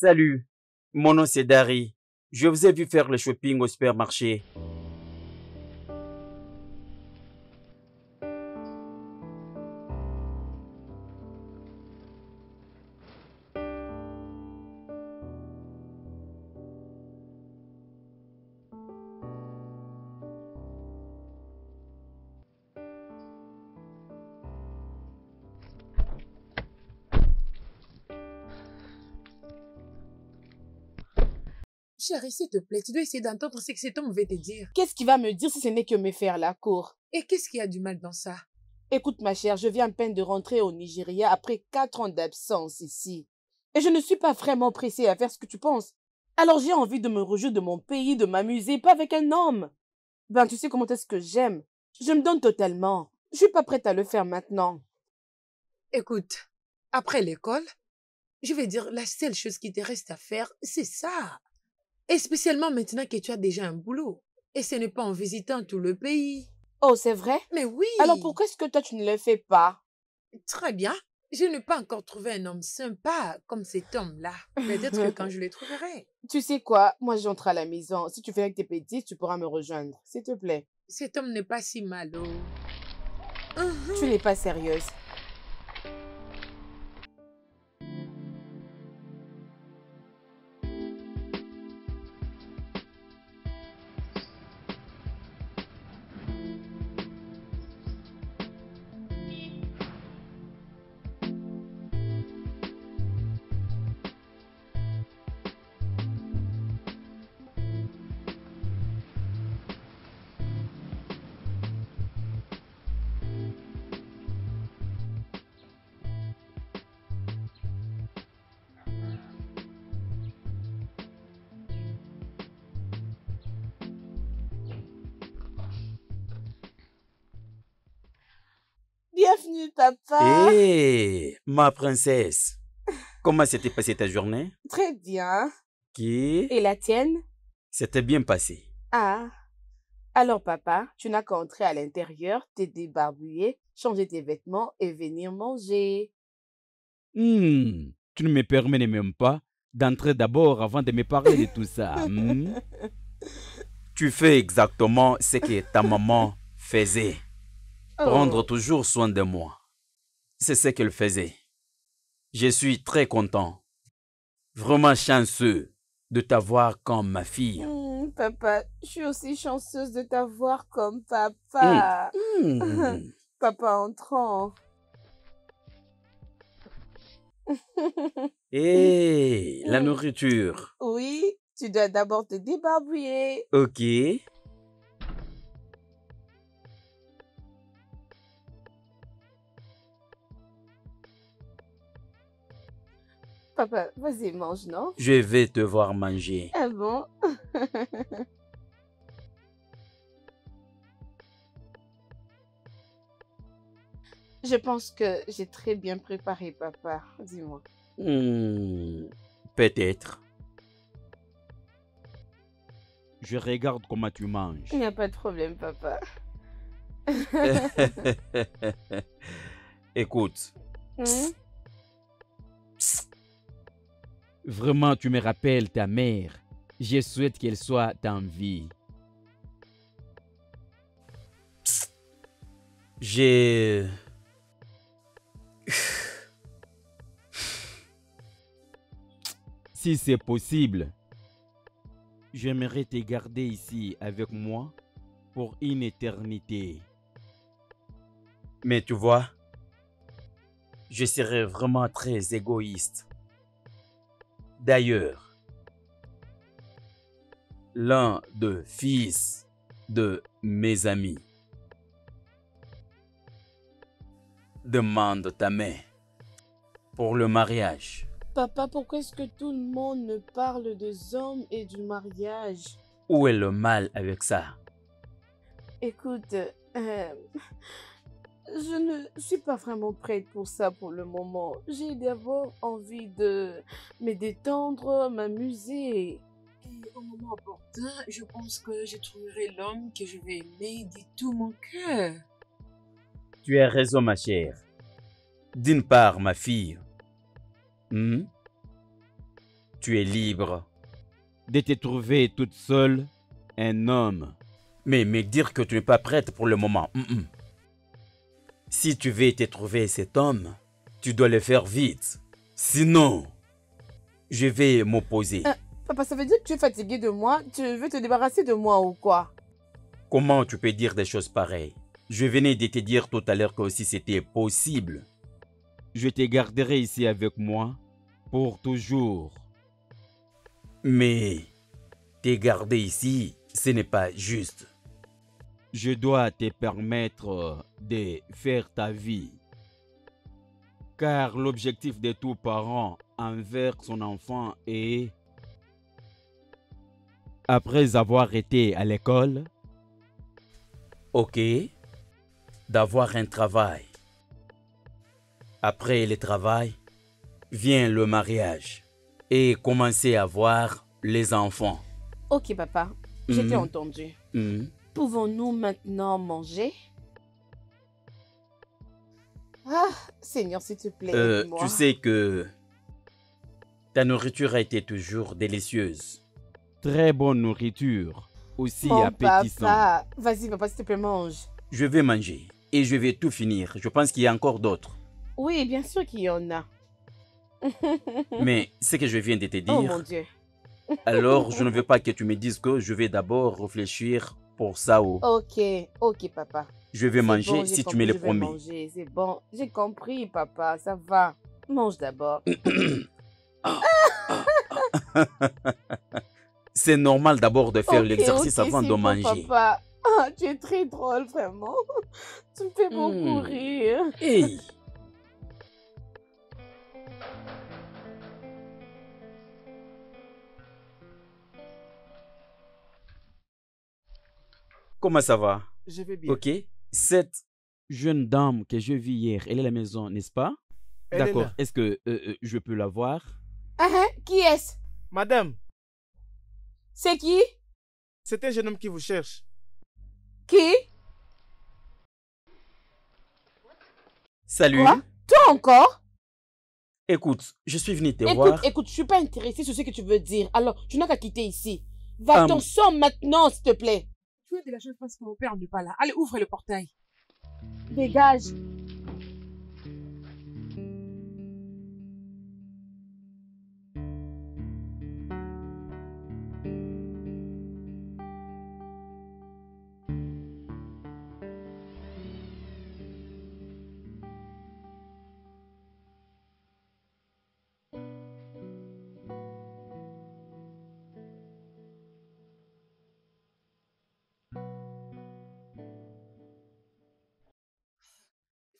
Salut, mon nom c'est Dari. Je vous ai vu faire le shopping au supermarché. Chérie, s'il te plaît, tu dois essayer d'entendre ce que cet homme veut te dire. Qu'est-ce qu'il va me dire si ce n'est que me faire la cour? Et qu'est-ce qu'il y a du mal dans ça? Écoute ma chère, je viens à peine de rentrer au Nigeria après 4 ans d'absence ici. Et je ne suis pas vraiment pressée à faire ce que tu penses. Alors j'ai envie de me réjouir de mon pays, de m'amuser, pas avec un homme. Ben tu sais comment est-ce que j'aime. Je me donne totalement. Je suis pas prête à le faire maintenant. Écoute, après l'école, je vais dire la seule chose qui te reste à faire, c'est ça. Et spécialement maintenant que tu as déjà un boulot. Et ce n'est pas en visitant tout le pays. Oh, c'est vrai? Mais oui. Alors pourquoi est-ce que toi tu ne le fais pas? Très bien. Je n'ai pas encore trouvé un homme sympa comme cet homme-là. Peut-être que quand je le trouverai. Tu sais quoi? Moi j'entre à la maison. Si tu fais avec tes petits, tu pourras me rejoindre. S'il te plaît. Cet homme n'est pas si mal. Tu n'es pas sérieuse. Bienvenue, papa. Hé, ma princesse. Comment s'était passée ta journée? Très bien. Qui? Et la tienne? C'était bien passé. Ah. Alors, papa, tu n'as qu'à entrer à l'intérieur, te débarbouiller, changer tes vêtements et venir manger. Tu ne me permets même pas d'entrer d'abord avant de me parler de tout ça. Tu fais exactement ce que ta maman faisait. Prendre toujours soin de moi. C'est ce qu'elle faisait. Je suis très content. Vraiment chanceux de t'avoir comme ma fille. Papa, je suis aussi chanceuse de t'avoir comme papa. Papa entrant. Hé, la nourriture. Oui, tu dois d'abord te débarbouiller. Ok. Papa, vas-y, mange, non? Je vais te voir manger. Ah bon? Je pense que j'ai très bien préparé, papa. Dis-moi. Peut-être. Je regarde comment tu manges. Il n'y a pas de problème, papa. Écoute. Vraiment, tu me rappelles ta mère. Je souhaite qu'elle soit en vie. J'ai... Si c'est possible, j'aimerais te garder ici avec moi pour une éternité. Mais tu vois, je serais vraiment très égoïste. D'ailleurs, l'un des fils de mes amis demande ta main pour le mariage. Papa, pourquoi est-ce que tout le monde me parle des hommes et du mariage? Où est le mal avec ça? Écoute, je ne suis pas vraiment prête pour ça pour le moment. J'ai d'abord envie de me détendre, m'amuser. Et au moment opportun, je pense que je trouverai l'homme que je vais aimer de tout mon cœur. Tu as raison, ma chère. D'une part, ma fille, Tu es libre. de te trouver toute seule un homme. Mais me dire que tu n'es pas prête pour le moment. Si tu veux te trouver cet homme, tu dois le faire vite. Sinon, je vais m'opposer. Papa, ça veut dire que tu es fatigué de moi? Tu veux te débarrasser de moi ou quoi? Comment tu peux dire des choses pareilles? Je venais de te dire tout à l'heure que si c'était possible. Je te garderai ici avec moi pour toujours. Mais te garder ici, ce n'est pas juste. Je dois te permettre de faire ta vie. Car l'objectif de tout parent envers son enfant est, après avoir été à l'école, Ok, d'avoir un travail. Après le travail, vient le mariage et commencer à voir les enfants. Ok, papa, je t'ai Mhm. entendu. Mhm. Pouvons-nous maintenant manger? Ah, Seigneur, s'il te plaît, aide-moi. Tu sais que ta nourriture a été toujours délicieuse. très bonne nourriture, aussi Mon appétissante. papa, vas-y, papa, s'il te plaît, mange. Je vais manger et je vais tout finir. Je pense qu'il y a encore d'autres. Oui, bien sûr qu'il y en a. Mais ce que je viens de te Oh mon dire, Dieu. alors je ne veux pas que tu me dises que je vais d'abord réfléchir pour ça ou Ok, ok, papa. je vais C'est manger bon, j'ai si tu compris, me le je vais promets. manger, c'est bon. J'ai compris, papa, ça va. Mange d'abord. C'est normal d'abord de faire Ok, l'exercice ok, avant c'est de bon, manger. papa. Ah, tu es très drôle, vraiment. Tu me fais beaucoup Hmm. rire. Hey! Comment ça va? Je vais bien. Ok. Cette Jeune dame que je vis hier, elle est à la maison, n'est-ce pas? Elle est D'accord. là. Est-ce que je peux la voir? Ah, hein, qui est-ce? Madame, C'est qui? c'est un jeune homme qui vous cherche. Qui? Salut. Quoi? Toi encore? Écoute, je suis venu te Écoute, voir. écoute, je suis pas intéressée sur ce que tu veux dire. Alors, tu n'as qu'à quitter ici. Va-t'en, Hum. sors maintenant, s'il te plaît. Tu es de la chance parce que mon père n'est pas là. Allez, ouvre le portail. Dégage.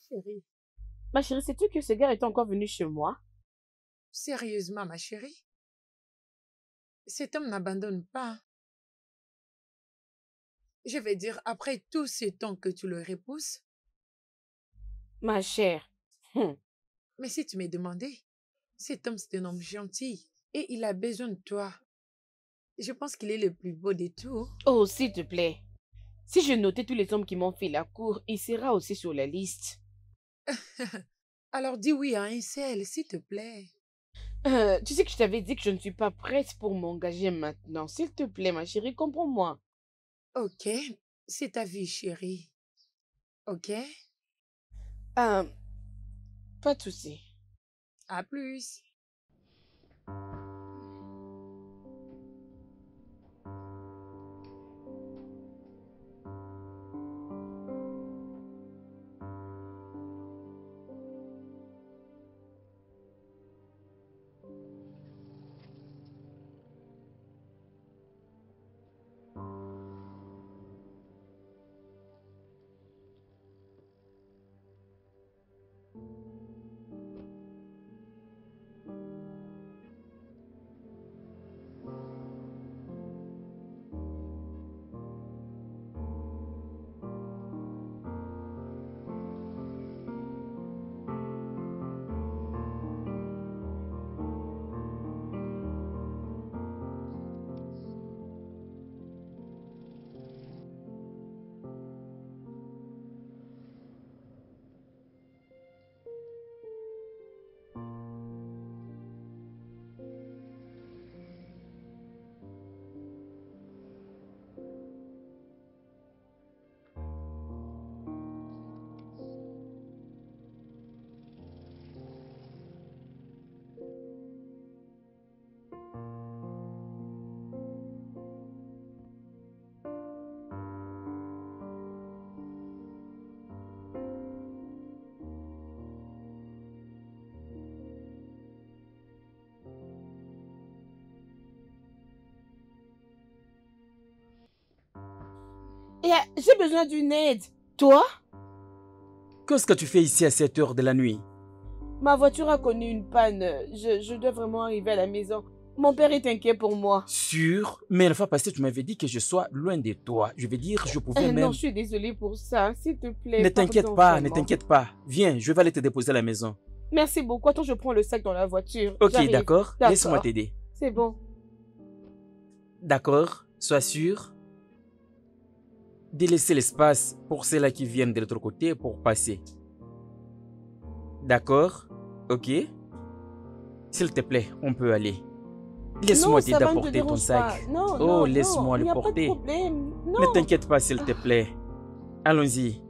Chérie, Ma chérie, sais-tu que ce gars est encore venu chez moi? sérieusement, ma chérie, cet homme n'abandonne pas. Je vais dire, après tout ce temps que tu le repousses, Ma chère. mais si tu m'as demandé, cet homme, c'est un homme gentil et il a besoin de toi. Je pense qu'il est le plus beau de tous. Oh, s'il te plaît. Si je notais tous les hommes qui m'ont fait la cour, il sera aussi sur la liste. Alors dis oui à un seul, s'il te plaît. Tu sais que je t'avais dit que je ne suis pas prête pour m'engager maintenant. S'il te plaît, ma chérie, comprends-moi. Ok, c'est ta vie, chérie. Ok, Pas de souci. à plus. J'ai besoin d'une aide. Toi? Qu'est-ce que tu fais ici à cette heure de la nuit? Ma voiture a connu une panne. Je dois vraiment arriver à la maison. Mon père est inquiet pour moi. Sûr, mais la fois passée, tu m'avais dit que je sois loin de toi. Je veux dire, je pouvais même... Non, je suis désolée pour ça. S'il te plaît, Ne t'inquiète pardon, pas, ne vraiment. t'inquiète pas. Viens, je vais aller te déposer à la maison. Merci beaucoup. Attends, je prends le sac dans la voiture. Ok, J'arrive. d'accord. Laisse-moi t'aider. C'est bon. D'accord, sois sûr de laisser l'espace pour ceux-là qui viennent de l'autre côté pour passer. D'accord? Ok? S'il te plaît, on peut aller. Laisse-moi Non, ça t'aider va, à ne te porter ton dérange sac. pas. Non, Oh, non, laisse-moi non, le y a pas de porter. problème. Ne Non. t'inquiète pas, s'il te plaît. Allons-y.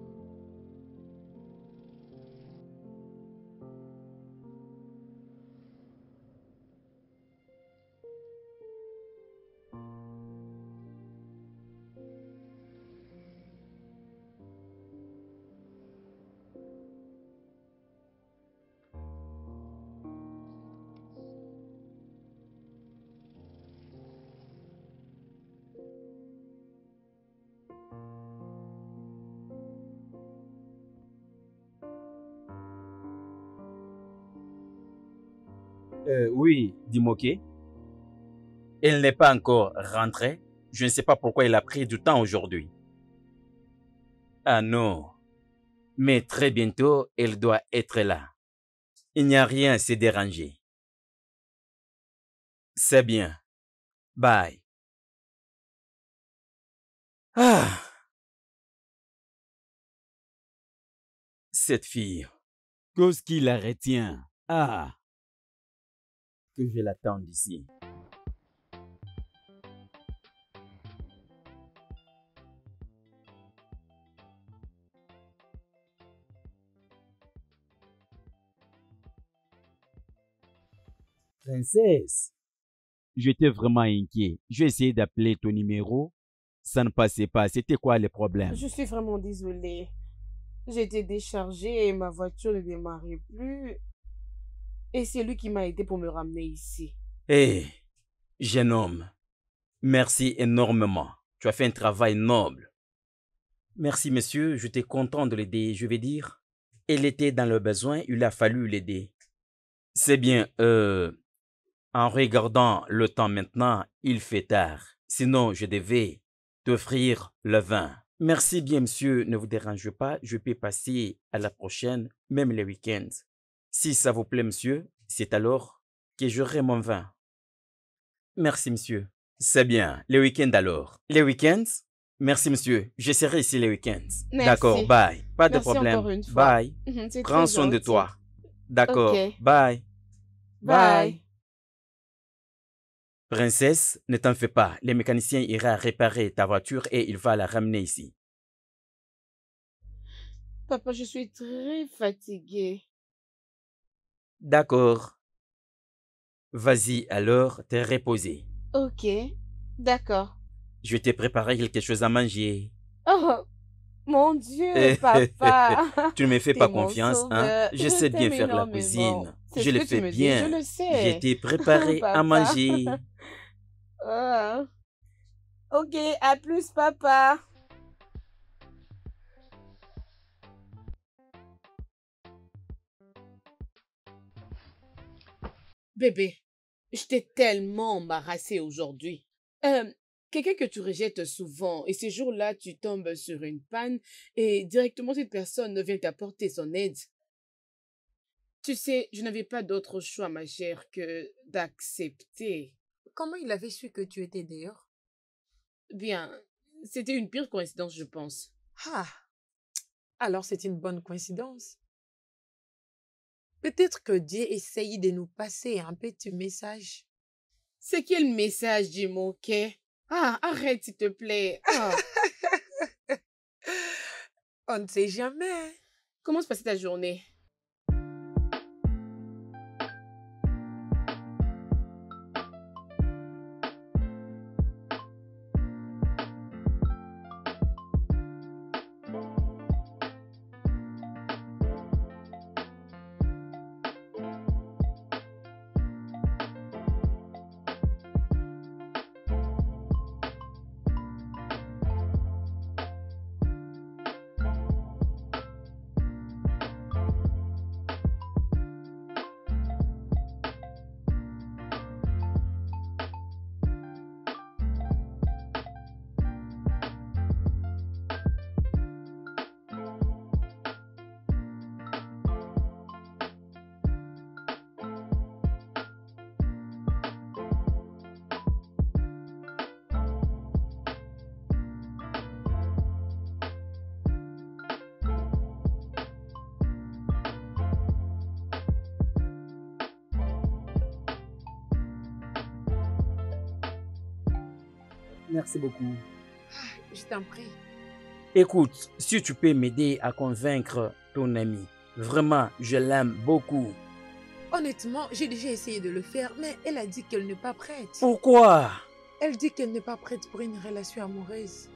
Oui, dis-moi, ok. Elle n'est pas encore rentrée. Je ne sais pas pourquoi elle a pris du temps aujourd'hui. Ah non. Mais très bientôt, elle doit être là. Il n'y a rien à se déranger. C'est bien. Bye. Ah. Cette fille. Qu'est-ce qui la retient? Ah, Que je l'attende ici. Princesse. j'étais vraiment inquiet. J'ai essayé d'appeler ton numéro. Ça ne passait pas. C'était quoi le problème? Je suis vraiment désolée. J'ai été déchargée et ma voiture ne démarrait plus. Et c'est lui qui m'a aidé pour me ramener ici. Hé, jeune homme. Merci énormément. Tu as fait un travail noble. Merci, monsieur. J'étais content de l'aider. Je vais dire, elle était dans le besoin. Il a fallu l'aider. C'est bien. En regardant le temps maintenant, il fait tard. Sinon, je devais t'offrir le vin. Merci bien, monsieur. Ne vous dérangez pas. Je peux passer à la prochaine, même les week-ends. Si ça vous plaît, monsieur, c'est alors que j'aurai mon vin. Merci, monsieur. C'est bien. Les week-ends alors. Les week-ends? Merci, monsieur. Je serai ici les week-ends. Merci. D'accord, bye. Pas de Merci problème. encore une fois. Bye. C'est Prends très soin de gentil. toi. D'accord, Ok. bye. Bye. Princesse, ne t'en fais pas. Le mécanicien ira réparer ta voiture et il va la ramener ici. Papa, je suis très fatiguée. D'accord. Vas-y alors te reposer. Ok. D'accord. Je t'ai préparé quelque chose à manger. Oh, mon Dieu, papa. Tu ne me fais T'es pas mon confiance, hein? sauveur. Je sais bien t'aime faire la énormément. cuisine. C'est Je ce le que tu fais me dis, bien. je le sais. Je t'ai préparé à Papa. manger. Ah. Ok, à plus, papa. Bébé, je t'ai tellement embarrassée aujourd'hui. Quelqu'un que tu rejettes souvent et ces jours-là, tu tombes sur une panne et directement cette personne vient t'apporter son aide. Tu sais, je n'avais pas d'autre choix, ma chère, que d'accepter. Comment il avait su que tu étais dehors? Bien, c'était une pire coïncidence, je pense. Ah, alors c'est une bonne coïncidence. Peut-être que Dieu essaye de nous passer un petit message. C'est quel message, dis-moi, ok? Ah, arrête, s'il te plaît. Ah. On ne sait jamais. Comment se passait ta journée? Merci beaucoup. Je t'en prie. Écoute, si tu peux m'aider à convaincre ton amie, vraiment, je l'aime beaucoup. Honnêtement, j'ai déjà essayé de le faire, mais elle a dit qu'elle n'est pas prête. Pourquoi? Elle dit qu'elle n'est pas prête pour une relation amoureuse.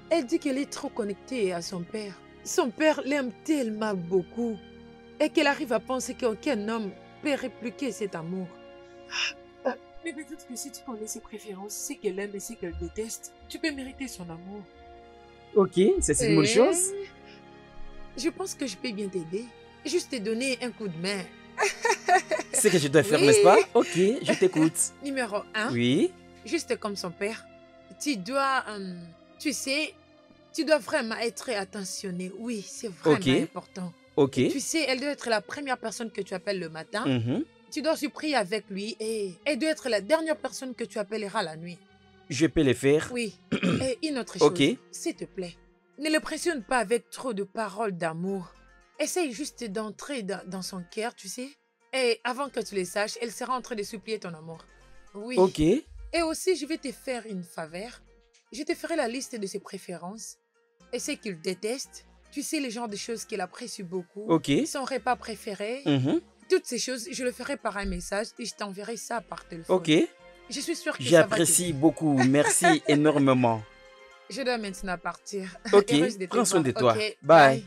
Elle dit qu'elle est trop connectée à son père. Son père l'aime tellement beaucoup et qu'elle arrive à penser qu'aucun homme peut répliquer cet amour. Mais peut-être que si tu connais ses préférences, ce qu'elle aime et ce qu'elle déteste, tu peux mériter son amour. Ok, c'est une bonne chose. Je pense que je peux bien t'aider. Juste te donner un coup de main. C'est ce que je dois faire, Oui. n'est-ce pas? Ok, je t'écoute. Numéro 1. Oui. Juste comme son père, tu dois, tu sais, tu dois vraiment être attentionné. Oui, c'est vraiment Ok. important. Ok. Tu sais, elle doit être la première personne que tu appelles le matin. Mhm. Tu dois se prier avec lui et elle doit être la dernière personne que tu appelleras la nuit. Je peux le faire. Oui. Et une autre chose, Ok. s'il te plaît, ne le pressionne pas avec trop de paroles d'amour. Essaye juste d'entrer dans son cœur, tu sais. Et avant que tu le saches, elle sera en train de supplier ton amour. Oui. Ok. Et aussi, je vais te faire une faveur. Je te ferai la liste de ses préférences et ce qu'il déteste. Tu sais, les genres de choses qu'il apprécie beaucoup. Ok. Son repas préféré. Mhm. Toutes ces choses, je le ferai par un message et je t'enverrai ça par téléphone. Ok. Je suis sûre que ça va J'apprécie t'aider. beaucoup. Merci énormément. Je dois maintenant partir. Ok. Heureuse de te Prends soin voir. de toi. Ok, Bye.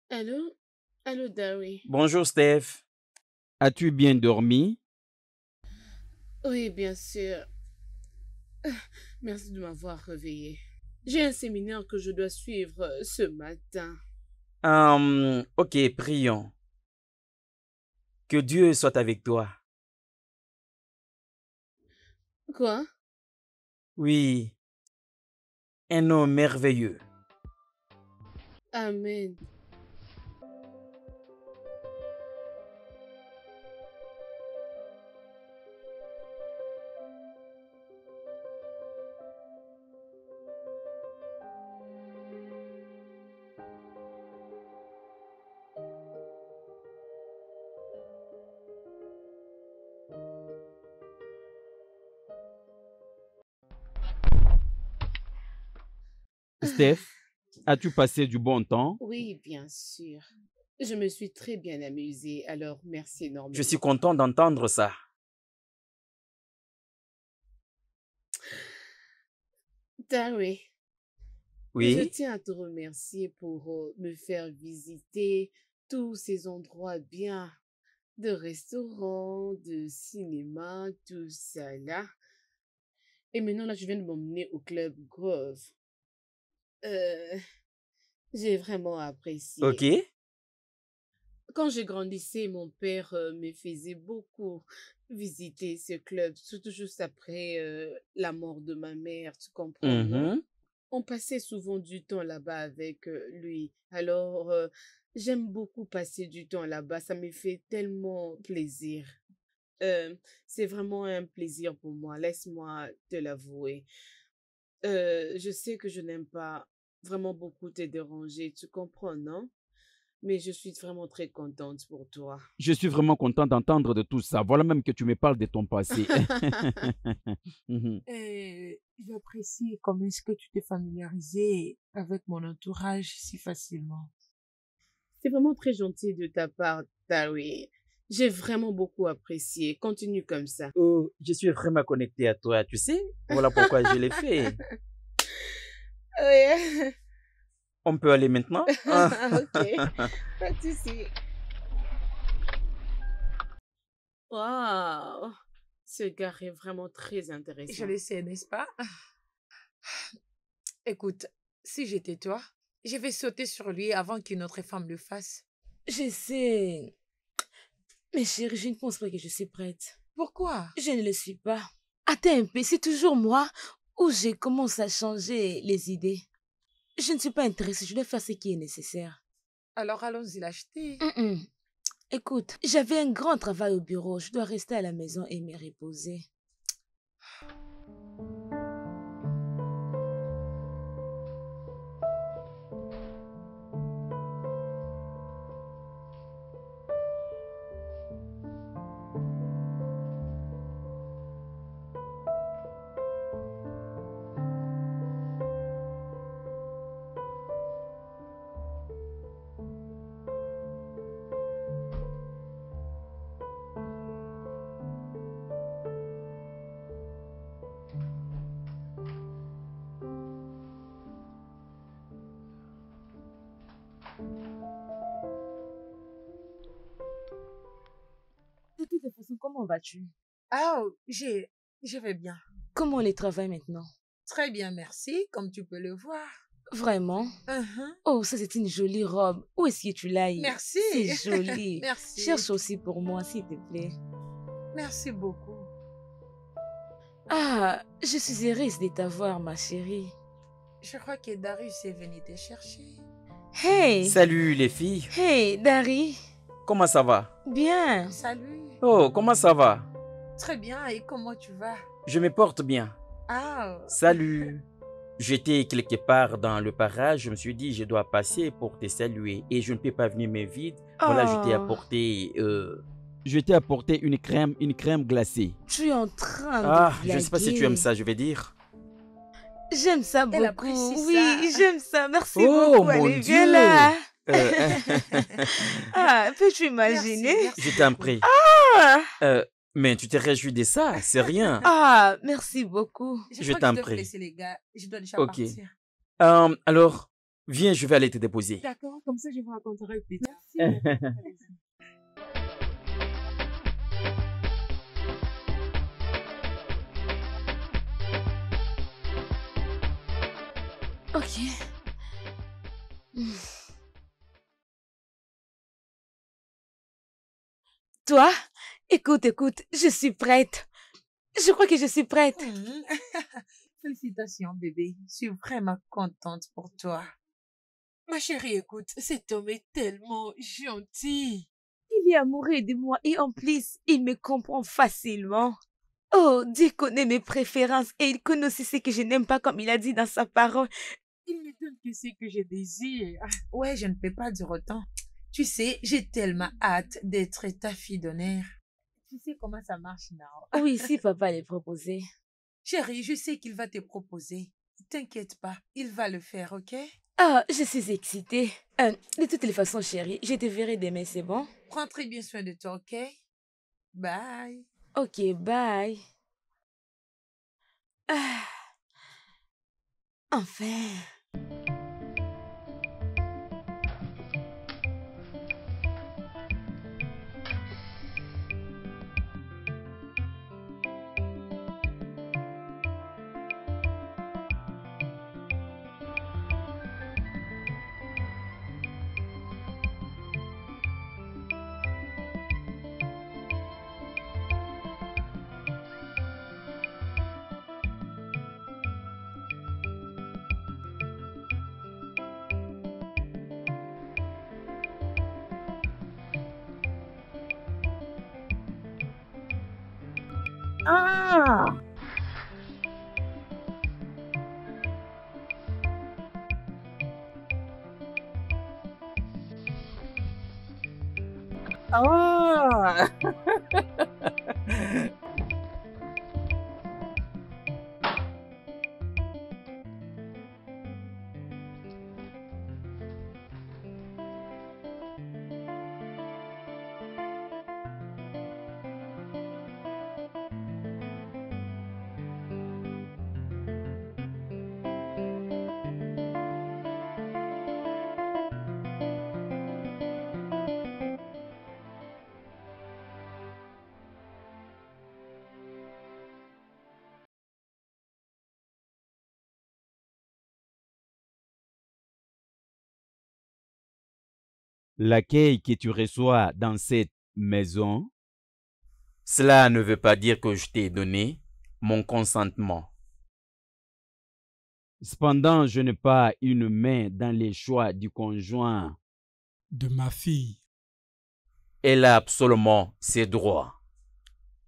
Allô? Allô, Darry? Bonjour, Steph. As-tu bien dormi? Oui, bien sûr. Merci de m'avoir réveillé. J'ai un séminaire que je dois suivre ce matin. Ok, prions. Que Dieu soit avec toi. Quoi? Oui, un homme merveilleux. Amen. Steph, as-tu passé du bon temps? Oui, bien sûr. Je me suis très bien amusée, alors merci énormément. Je suis content d'entendre ça. Darry, je Oui. tiens à te remercier pour me faire visiter tous ces endroits bien, de restaurants, de cinéma, tout ça là. Et maintenant, là, je viens de m'emmener au Club Grove. Euh, j'ai vraiment apprécié. Ok. Quand je grandissais, mon père me faisait beaucoup visiter ce club, surtout juste après la mort de ma mère, tu comprends, non? Mhm. On passait souvent du temps là-bas avec lui. Alors, j'aime beaucoup passer du temps là-bas. Ça me fait tellement plaisir. C'est vraiment un plaisir pour moi. Laisse-moi te l'avouer. Je sais que je n'aime pas vraiment beaucoup te déranger. Tu comprends, non? Mais je suis vraiment très contente pour toi. Je suis vraiment content d'entendre de tout ça. Voilà même que tu me parles de ton passé. Mhm. J'apprécie comment est-ce que tu t'es familiarisé avec mon entourage si facilement. C'est vraiment très gentil de ta part, Darry. J'ai vraiment beaucoup apprécié. Continue comme ça. Oh, je suis vraiment connecté à toi, tu sais. Voilà pourquoi je l'ai fait. Oui. On peut aller maintenant? Ok. Pas de souci. Waouh. Ce gars est vraiment très Je intéressant. le sais, n'est-ce pas? Écoute, si j'étais toi, je vais sauter sur lui avant qu'une autre femme le fasse. Je sais. Mais chérie, je ne pense pas que je suis prête. Pourquoi? Je ne le suis pas. Attends un peu, c'est toujours moi où je commence à changer les idées. Je ne suis pas intéressée, je dois faire ce qui est nécessaire. Alors allons-y l'acheter. Mm-mm. Écoute, j'avais un grand travail au bureau, je dois rester à la maison et me reposer. De toute façon, comment vas-tu? Ah, je vais bien. Comment le travail maintenant? Très bien, merci, comme tu peux le voir. Vraiment? Mhm. Oh, ça c'est une jolie robe. Où est-ce que tu l'as eu? Merci. C'est joli. Merci. Cherche aussi pour moi, s'il te plaît. Merci beaucoup. Ah, je suis heureuse de t'avoir, ma chérie. Je crois que Darius est venu te chercher. Hey! Salut les filles. Hey, Dari. Comment ça va? Bien. Salut. Oh, comment ça va? Très bien, et comment tu vas? Je me porte bien. Ah, Salut. J'étais quelque part dans le parage, je me suis dit je dois passer pour te saluer et je ne peux pas venir me vide. Voilà, je t'ai Oh. apporté... Je t'ai apporté une crème glacée. Tu es en train Ah, de je ne sais pas si tu blaguer. aimes ça, je vais dire. J'aime ça Elle beaucoup. apprécie Oui, ça. j'aime ça. Merci Oh, beaucoup. mon Allez, Dieu. viens là. Euh, Ah, peux-tu merci, imaginer? merci je t'en beaucoup. prie. Ah, Mais tu te réjouis de ça, c'est rien. ah, merci beaucoup. Je Je crois que t'en je dois prie. laisser les gars. Je dois déjà Ok. partir. Alors, viens, je vais aller te déposer. D'accord, comme ça je vous raconterai plus tard. Merci. Ok. Hmm. Toi, écoute, je suis prête. Je crois que je suis prête. Mhm. Félicitations, bébé. Je suis vraiment contente pour toi. Ma chérie, écoute, cet homme est tellement gentil. Il est amoureux de moi et en plus, il me comprend facilement. Oh, Dieu connaît mes préférences et il connaît aussi ce que je n'aime pas comme il a dit dans sa parole. Il me donne que ce que je désire. Ouais, je ne peux pas dire autant. Tu sais, j'ai tellement hâte d'être ta fille d'honneur. Tu sais comment ça marche, now. Oui, si papa l'a proposé. Chérie, je sais qu'il va te proposer. T'inquiète pas, il va le faire, ok? Ah, je suis excitée. De toutes les façons, chérie, je te verrai demain, c'est bon? Prends très bien soin de toi, ok? Bye. Ok, bye. Ah, enfin. Ah! Ah! L'accueil que tu reçois dans cette maison, Cela ne veut pas dire que je t'ai donné mon consentement. cependant, je n'ai pas une main dans les choix du conjoint. de ma fille. Elle a absolument ses droits.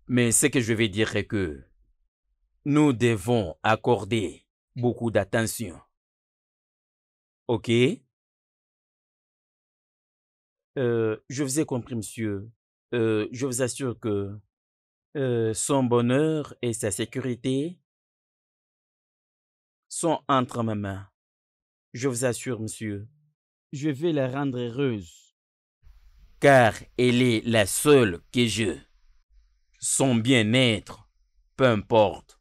Mais ce que je vais dire est que nous devons accorder beaucoup d'attention. OK? Je vous ai compris, monsieur. Je vous assure que son bonheur et sa sécurité sont entre mes mains. Je vous assure, monsieur. Je vais la rendre heureuse. Car elle est la seule que je. Son bien-être, peu importe.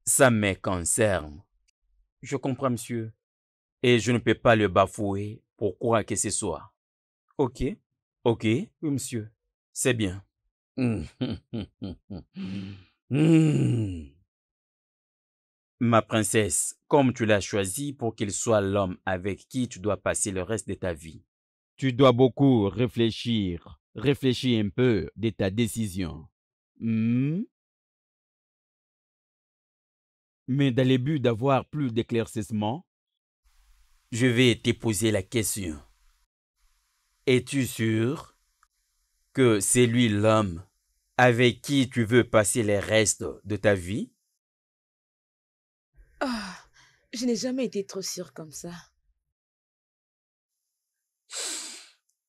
Ça me concerne. Je comprends, monsieur. Et je ne peux pas le bafouer pour quoi que ce soit. OK? OK? Oui, monsieur. C'est bien. Ma princesse, comme tu l'as choisi pour qu'il soit l'homme avec qui tu dois passer le reste de ta vie. Tu dois beaucoup réfléchir. Réfléchis un peu de ta décision. Hmm? Mais dans le but d'avoir plus d'éclaircissement, Je vais te poser la question. Es-tu sûr que c'est lui l'homme avec qui tu veux passer le reste de ta vie? Ah, je n'ai jamais été trop sûre comme ça.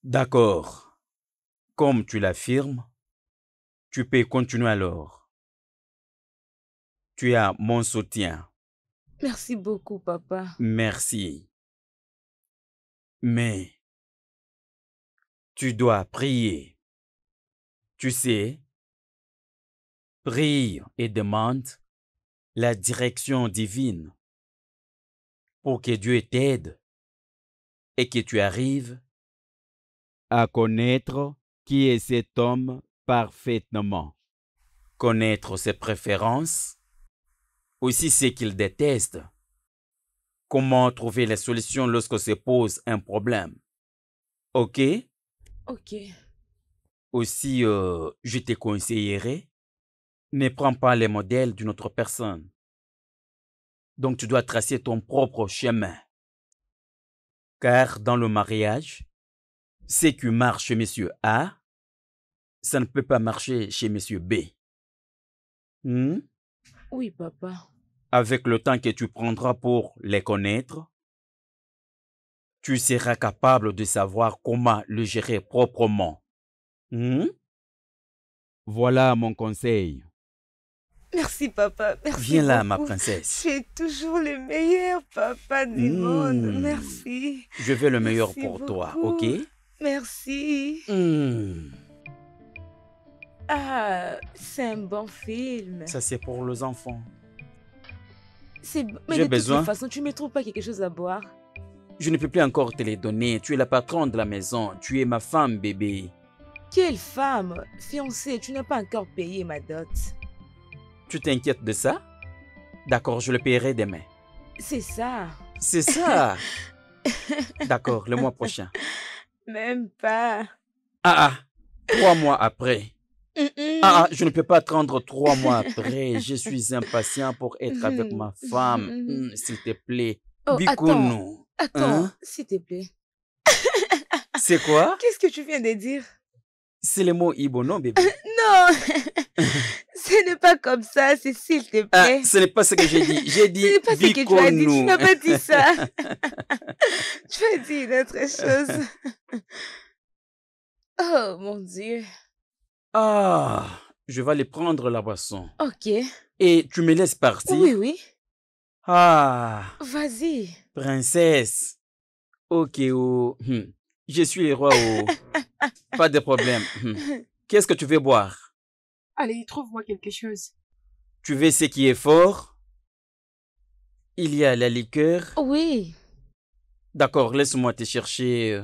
D'accord. Comme tu l'affirmes, tu peux continuer alors. Tu as mon soutien. Merci beaucoup, papa. Merci. Mais tu dois prier. Tu sais, prie et demande la direction divine pour que Dieu t'aide et que tu arrives à connaître qui est cet homme parfaitement. connaître ses préférences, aussi ce qu'il déteste, comment trouver les solutions lorsque se pose un problème. OK? Ok. Aussi, je te conseillerais, ne prends pas les modèles d'une autre personne. Donc, tu dois tracer ton propre chemin. Car dans le mariage, ce qui marche chez monsieur A, ça ne peut pas marcher chez monsieur B. Oui, papa. Avec le temps que tu prendras pour les connaître, tu seras capable de savoir comment le gérer proprement. Voilà mon conseil. Merci, papa. Merci Viens là, ma beaucoup. princesse. Tu es toujours le meilleur papa du monde. Merci. Je veux le meilleur Merci pour toi, beaucoup. ok? Merci. Ah, c'est un bon film. Ça, c'est pour les enfants. Mais J'ai de besoin. toute façon, tu ne me trouves pas quelque chose à boire? Je ne peux plus encore te les donner. Tu es la patronne de la maison. Tu es ma femme, bébé. Quelle femme? Fiancée, tu n'as pas encore payé ma dot. Tu t'inquiètes de ça? D'accord, je le paierai demain. C'est ça. C'est ça. D'accord, le mois prochain. Même pas. 3 mois après. Je ne peux pas attendre 3 mois après. Je suis impatient pour être avec ma femme. S'il te plaît. Oh, Bikounou. Attends, s'il te plaît. C'est quoi? Qu'est-ce que tu viens de dire? C'est le mot Ibo, non, bébé? Non, ce n'est pas comme ça, c'est s'il te plaît. Ce n'est pas ce que j'ai dit. J'ai dit Ce n'est pas ce que tu as dit, tu Bikounou. n'as pas dit ça. Tu as dit une autre chose. Oh mon Dieu. Je vais aller prendre la boisson. Ok. Et tu me laisses partir? Oui, oui. Vas-y. Princesse. Ok, je suis le roi. Pas de problème. Qu'est-ce que tu veux boire? Allez, trouve-moi quelque chose. Tu veux ce qui est fort? Il y a la liqueur. Oui. D'accord, laisse-moi te chercher.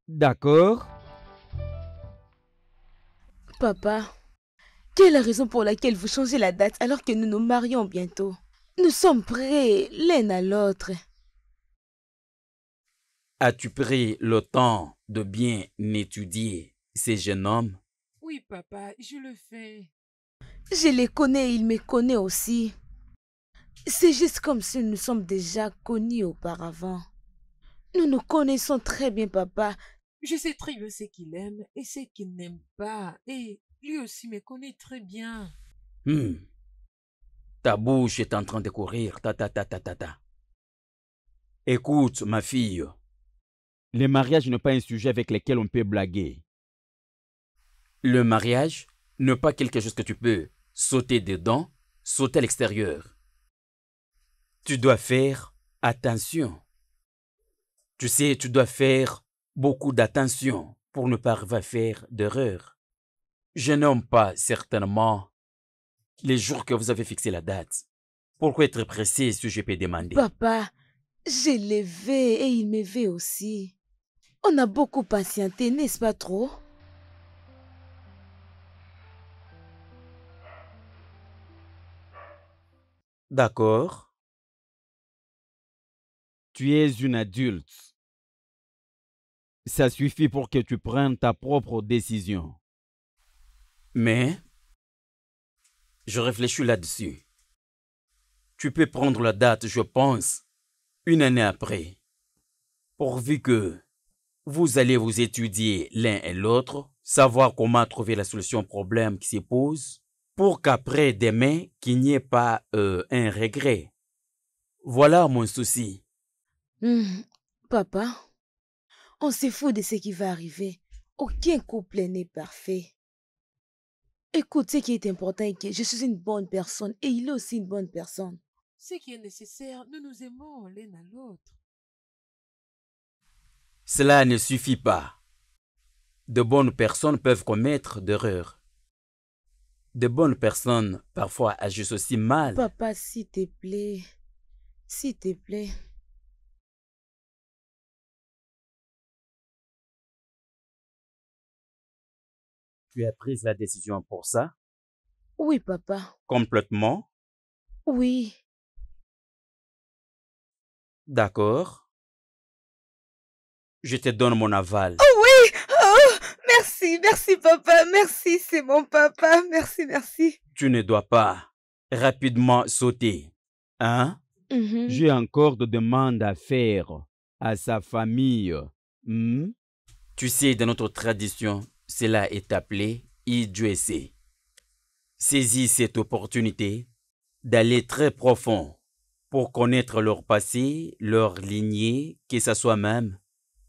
D'accord. Papa, quelle est la raison pour laquelle vous changez la date alors que nous nous marions bientôt? Nous sommes prêts l'un à l'autre. As-tu pris le temps de bien étudier ces jeunes hommes? Oui, papa, je le fais. Je les connais, il me connaît aussi. C'est juste comme si nous sommes déjà connus auparavant. Nous nous connaissons très bien, papa. Je sais très bien ce qu'il aime et ce qu'il n'aime pas. Et lui aussi me connaît très bien. Ta bouche est en train de courir. Ta ta ta ta ta ta. Écoute, ma fille. Le mariage n'est pas un sujet avec lequel on peut blaguer. Le mariage n'est pas quelque chose que tu peux sauter dedans, sauter à l'extérieur. Tu dois faire attention. Tu sais, tu dois faire beaucoup d'attention pour ne pas arriver à faire d'erreur. Je nomme pas certainement les jours que vous avez fixé la date. Pourquoi être pressé si je peux demander? Papa, je l'ai vu et il me veut aussi. On a beaucoup patienté, n'est-ce pas trop? D'accord. Tu es une adulte. Ça suffit pour que tu prennes ta propre décision. Mais je réfléchis là-dessus. Tu peux prendre la date, je pense, une année après. Pourvu que vous allez vous étudier l'un et l'autre, savoir comment trouver la solution au problème qui se pose, pour qu'après demain, qu'il n'y ait pas un regret. Voilà mon souci. Papa, on se fout de ce qui va arriver. Aucun couple n'est parfait. Écoute, ce qui est important est que je suis une bonne personne et il est aussi une bonne personne. Ce qui est nécessaire, nous nous aimons l'un à l'autre. Cela ne suffit pas. De bonnes personnes peuvent commettre d'erreurs. De bonnes personnes parfois agissent aussi mal. Papa, s'il te plaît. S'il te plaît. Tu as pris la décision pour ça? Oui, papa. Complètement? Oui. D'accord. Je te donne mon aval. Oh oui! Oh, merci, merci, papa. Merci, c'est mon papa. Merci, merci. Tu ne dois pas rapidement sauter. Hein? J'ai encore de demandes à faire à sa famille. Tu sais, dans notre tradition, cela est appelé Idjwese. Saisis cette opportunité d'aller très profond pour connaître leur passé, leur lignée, que ce soit même,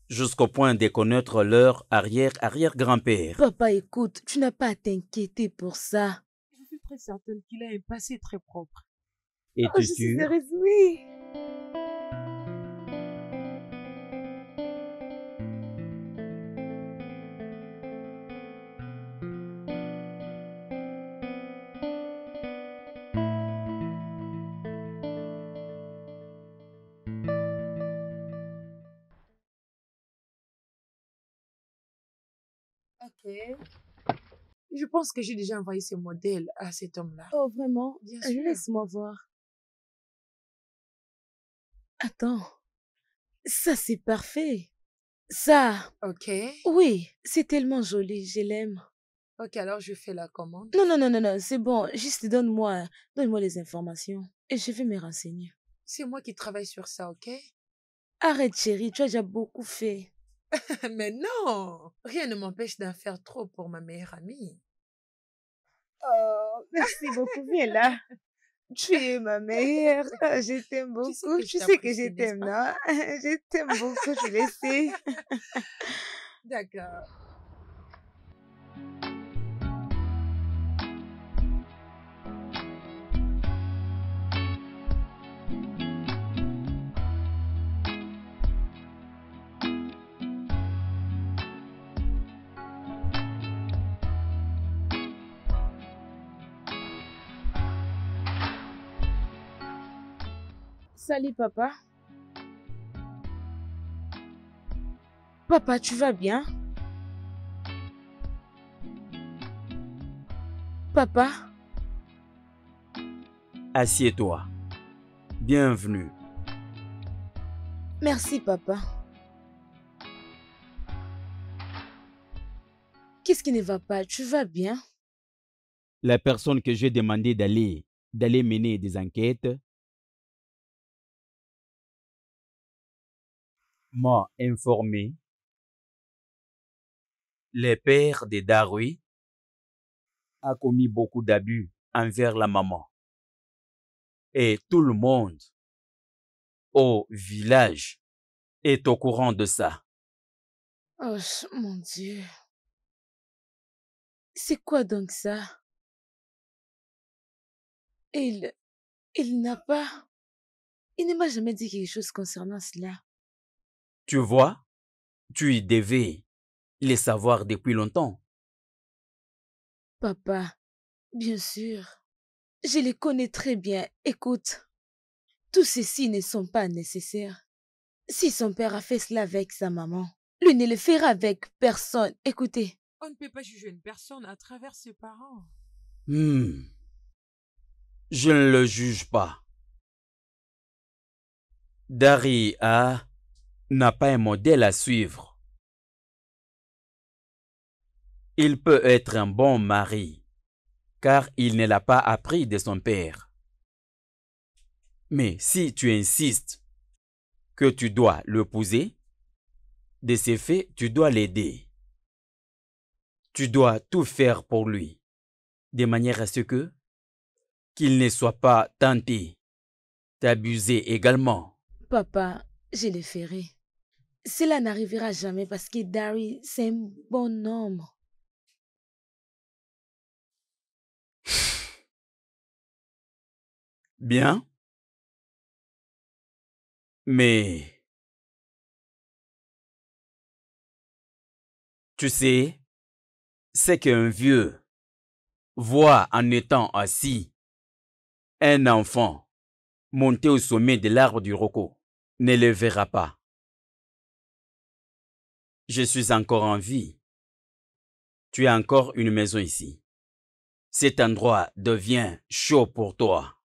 jusqu'au point de connaître leur arrière-arrière-grand-père. Papa, écoute, tu n'as pas à t'inquiéter pour ça. Je suis très certaine qu'il a un passé très propre. Es-tu Je suis sûr? heureuse, oui. Ok. Je pense que j'ai déjà envoyé ce modèle à cet homme-là. Oh, vraiment? Bien sûr. Laisse-moi voir. Attends. Ça, c'est parfait. Ça, Ok. oui, c'est tellement joli, je l'aime. Ok, alors je fais la commande. Non, non, non, non, non, c'est bon. Juste donne-moi les informations et je vais me renseigner. C'est moi qui travaille sur ça, ok? Arrête, chérie, tu as déjà beaucoup fait. Mais non! Rien ne m'empêche d'en faire trop pour ma meilleure amie. Oh, merci beaucoup, viens là. Tu es ma meilleure. Ah, je t'aime beaucoup. Tu sais que je t'aime, non? Je t'aime beaucoup, je le sais. D'accord. Salut, papa. Papa, tu vas bien? Papa? Assieds-toi. Bienvenue. Merci, papa. Qu'est-ce qui ne va pas? Tu vas bien? La personne que j'ai demandé d'aller mener des enquêtes m'a informé le père de Darui a commis beaucoup d'abus envers la maman. Et tout le monde au village est au courant de ça. Oh, mon Dieu. C'est quoi donc ça? Il, il n'a pas... Il ne m'a jamais dit quelque chose concernant cela. Tu vois, tu y devais le savoir depuis longtemps. Papa, bien sûr. Je les connais très bien. Écoute, tous ceci ne sont pas nécessaires. Si son père a fait cela avec sa maman, lui ne le fera avec personne. Écoutez. On ne peut pas juger une personne à travers ses parents. Je ne le juge pas. Daria n'a pas un modèle à suivre. Il peut être un bon mari, car il ne l'a pas appris de son père. Mais si tu insistes que tu dois l'épouser, de ce fait, tu dois l'aider. Tu dois tout faire pour lui, de manière à ce qu'il ne soit pas tenté d'abuser également. Papa, je le ferai. Cela n'arrivera jamais parce que Dari, c'est un bon homme. Bien. Mais tu sais, c'est qu'un vieux voit en étant assis un enfant monter au sommet de l'arbre du roco, ne le verra pas. Je suis encore en vie. Tu as encore une maison ici. Cet endroit devient chaud pour toi.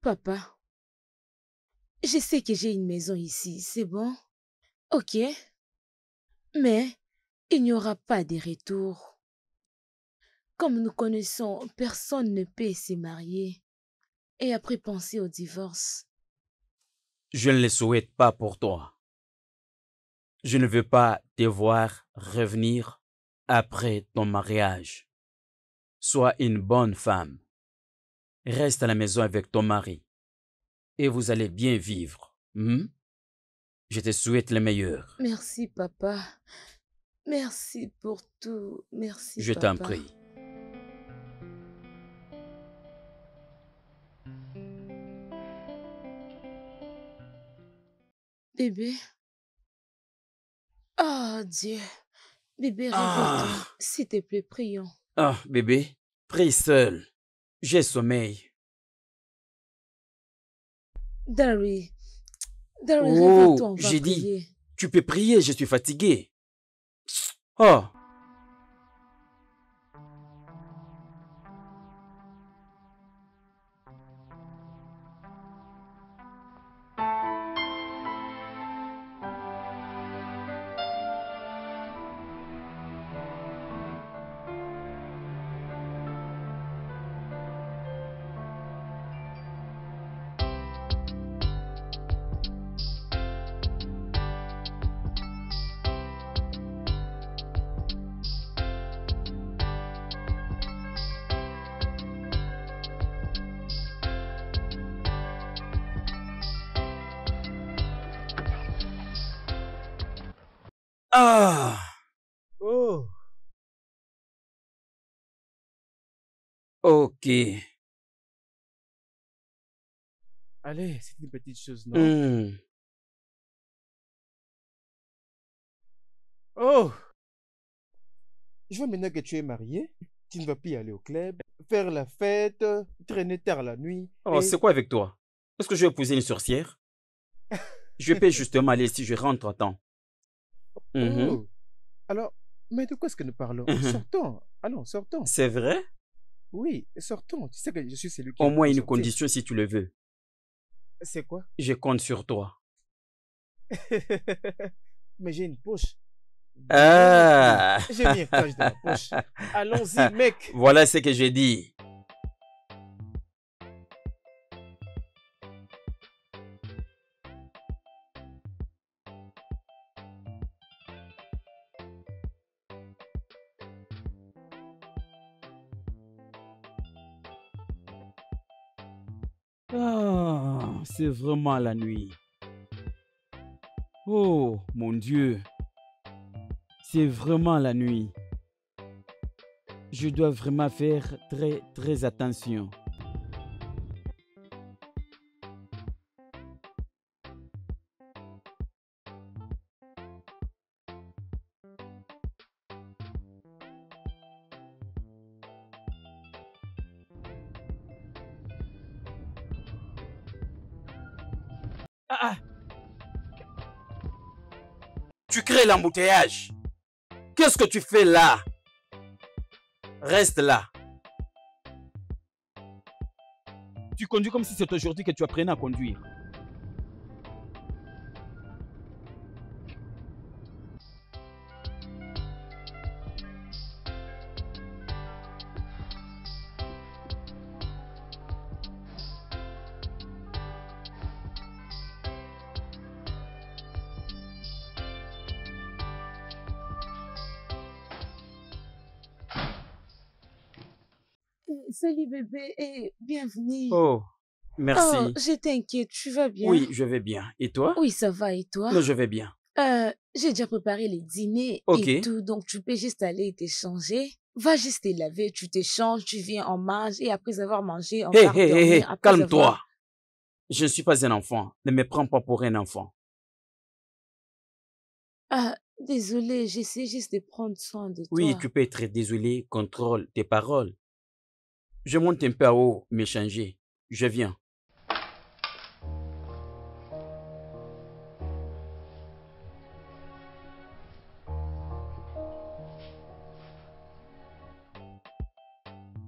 Papa, je sais que j'ai une maison ici, c'est bon? Ok. Mais il n'y aura pas de retour. Comme nous connaissons, personne ne peut se marier et après penser au divorce. Je ne le souhaite pas pour toi. Je ne veux pas te voir revenir après ton mariage. Sois une bonne femme. Reste à la maison avec ton mari et vous allez bien vivre. Je te souhaite le meilleur. Merci, papa. Merci pour tout. Merci, Je papa. t'en prie. Bébé. Oh Dieu. Bébé, réveille-toi. S'il te plaît, prions. Ah, bébé, prie seul. J'ai sommeil. Dari, réveille-toi, on va j'ai prier. dit, tu peux prier, je suis fatigué. Oh. Ah. Oh, Ok. allez, c'est une petite chose, non? Oh, je vois maintenant que tu es marié. Tu ne vas plus aller au club, faire la fête, traîner tard la nuit. Oh, et- c'est quoi avec toi? Est-ce que je vais épouser une sorcière? Je peux justement aller si je rentre à temps. Oh, alors, mais de quoi est-ce que nous parlons? Mhm. Sortons, allons, sortons. C'est vrai? Oui, sortons. Tu sais que je suis celui qui Au a moins pu une sortir. condition si tu le veux. C'est quoi? Je compte sur toi. Mais j'ai une poche. Ah, J'ai mis un cache dans la poche. Allons-y, mec. voilà ce que j'ai dit. Ah, c'est vraiment la nuit. Oh, mon Dieu. C'est vraiment la nuit. Je dois vraiment faire très attention. Ah, tu crées l'embouteillage. Qu'est-ce que tu fais là? Reste là. Tu conduis comme si c'est aujourd'hui que tu apprenais à conduire. Salut bébé et bienvenue. Oh, merci. Oh, j'étais inquiète, tu vas bien? Oui, je vais bien. Et toi? Oui, ça va et toi? Non, je vais bien. J'ai déjà préparé les dîners Ok. et tout, donc tu peux juste aller t'échanger. Va juste te laver, tu t'échanges, tu viens, on mange et après avoir mangé, on Hé, part hé, hé, dormir. hé, Après calme-toi. avoir- Je ne suis pas un enfant. Ne me prends pas pour un enfant. Ah, désolée, j'essaie juste de prendre soin de Oui, toi. tu peux être désolé, contrôle tes paroles. Je monte un peu à haut, m'échanger. Je viens.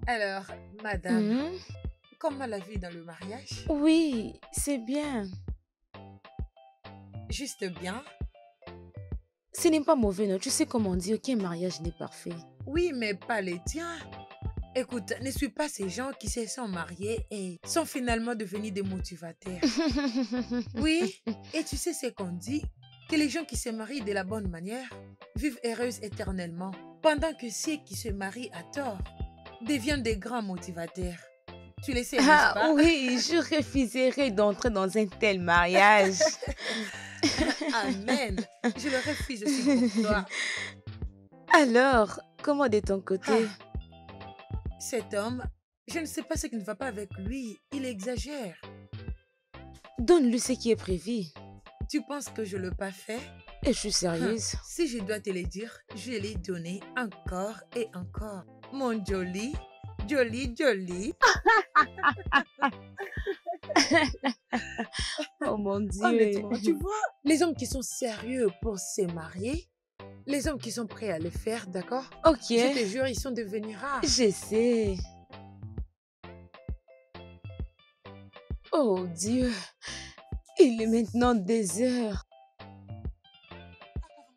Alors, madame, Mhm. comment la vie dans le mariage? Oui, c'est bien. Juste bien? Ce n'est pas mauvais, non? Tu sais comment on dit aucun mariage n'est parfait. Oui, mais pas les tiens. Écoute, ne suis pas ces gens qui se sont mariés et sont finalement devenus des motivateurs. Oui, et tu sais ce qu'on dit? Que les gens qui se marient de la bonne manière vivent heureuses éternellement, pendant que ceux qui se marient à tort deviennent des grands motivateurs. Tu le sais, n'est-ce Ah pas? oui, je refuserais d'entrer dans un tel mariage. Amen. Je le refuse aussi pour toi. Alors, comment de ton côté? Cet homme, je ne sais pas ce qui ne va pas avec lui. Il exagère. Donne-lui ce qui est prévu. Tu penses que je ne l'ai pas fait? Et je suis sérieuse. Si je dois te le dire, je l'ai donné encore et encore. Mon joli, joli, joli. Oh mon Dieu. Honnêtement, tu vois, les hommes qui sont sérieux pour se marier, les hommes qui sont prêts à le faire, d'accord? Ok, Je te jure, ils sont devenus rares. je sais. Oh Dieu, il est maintenant des heures.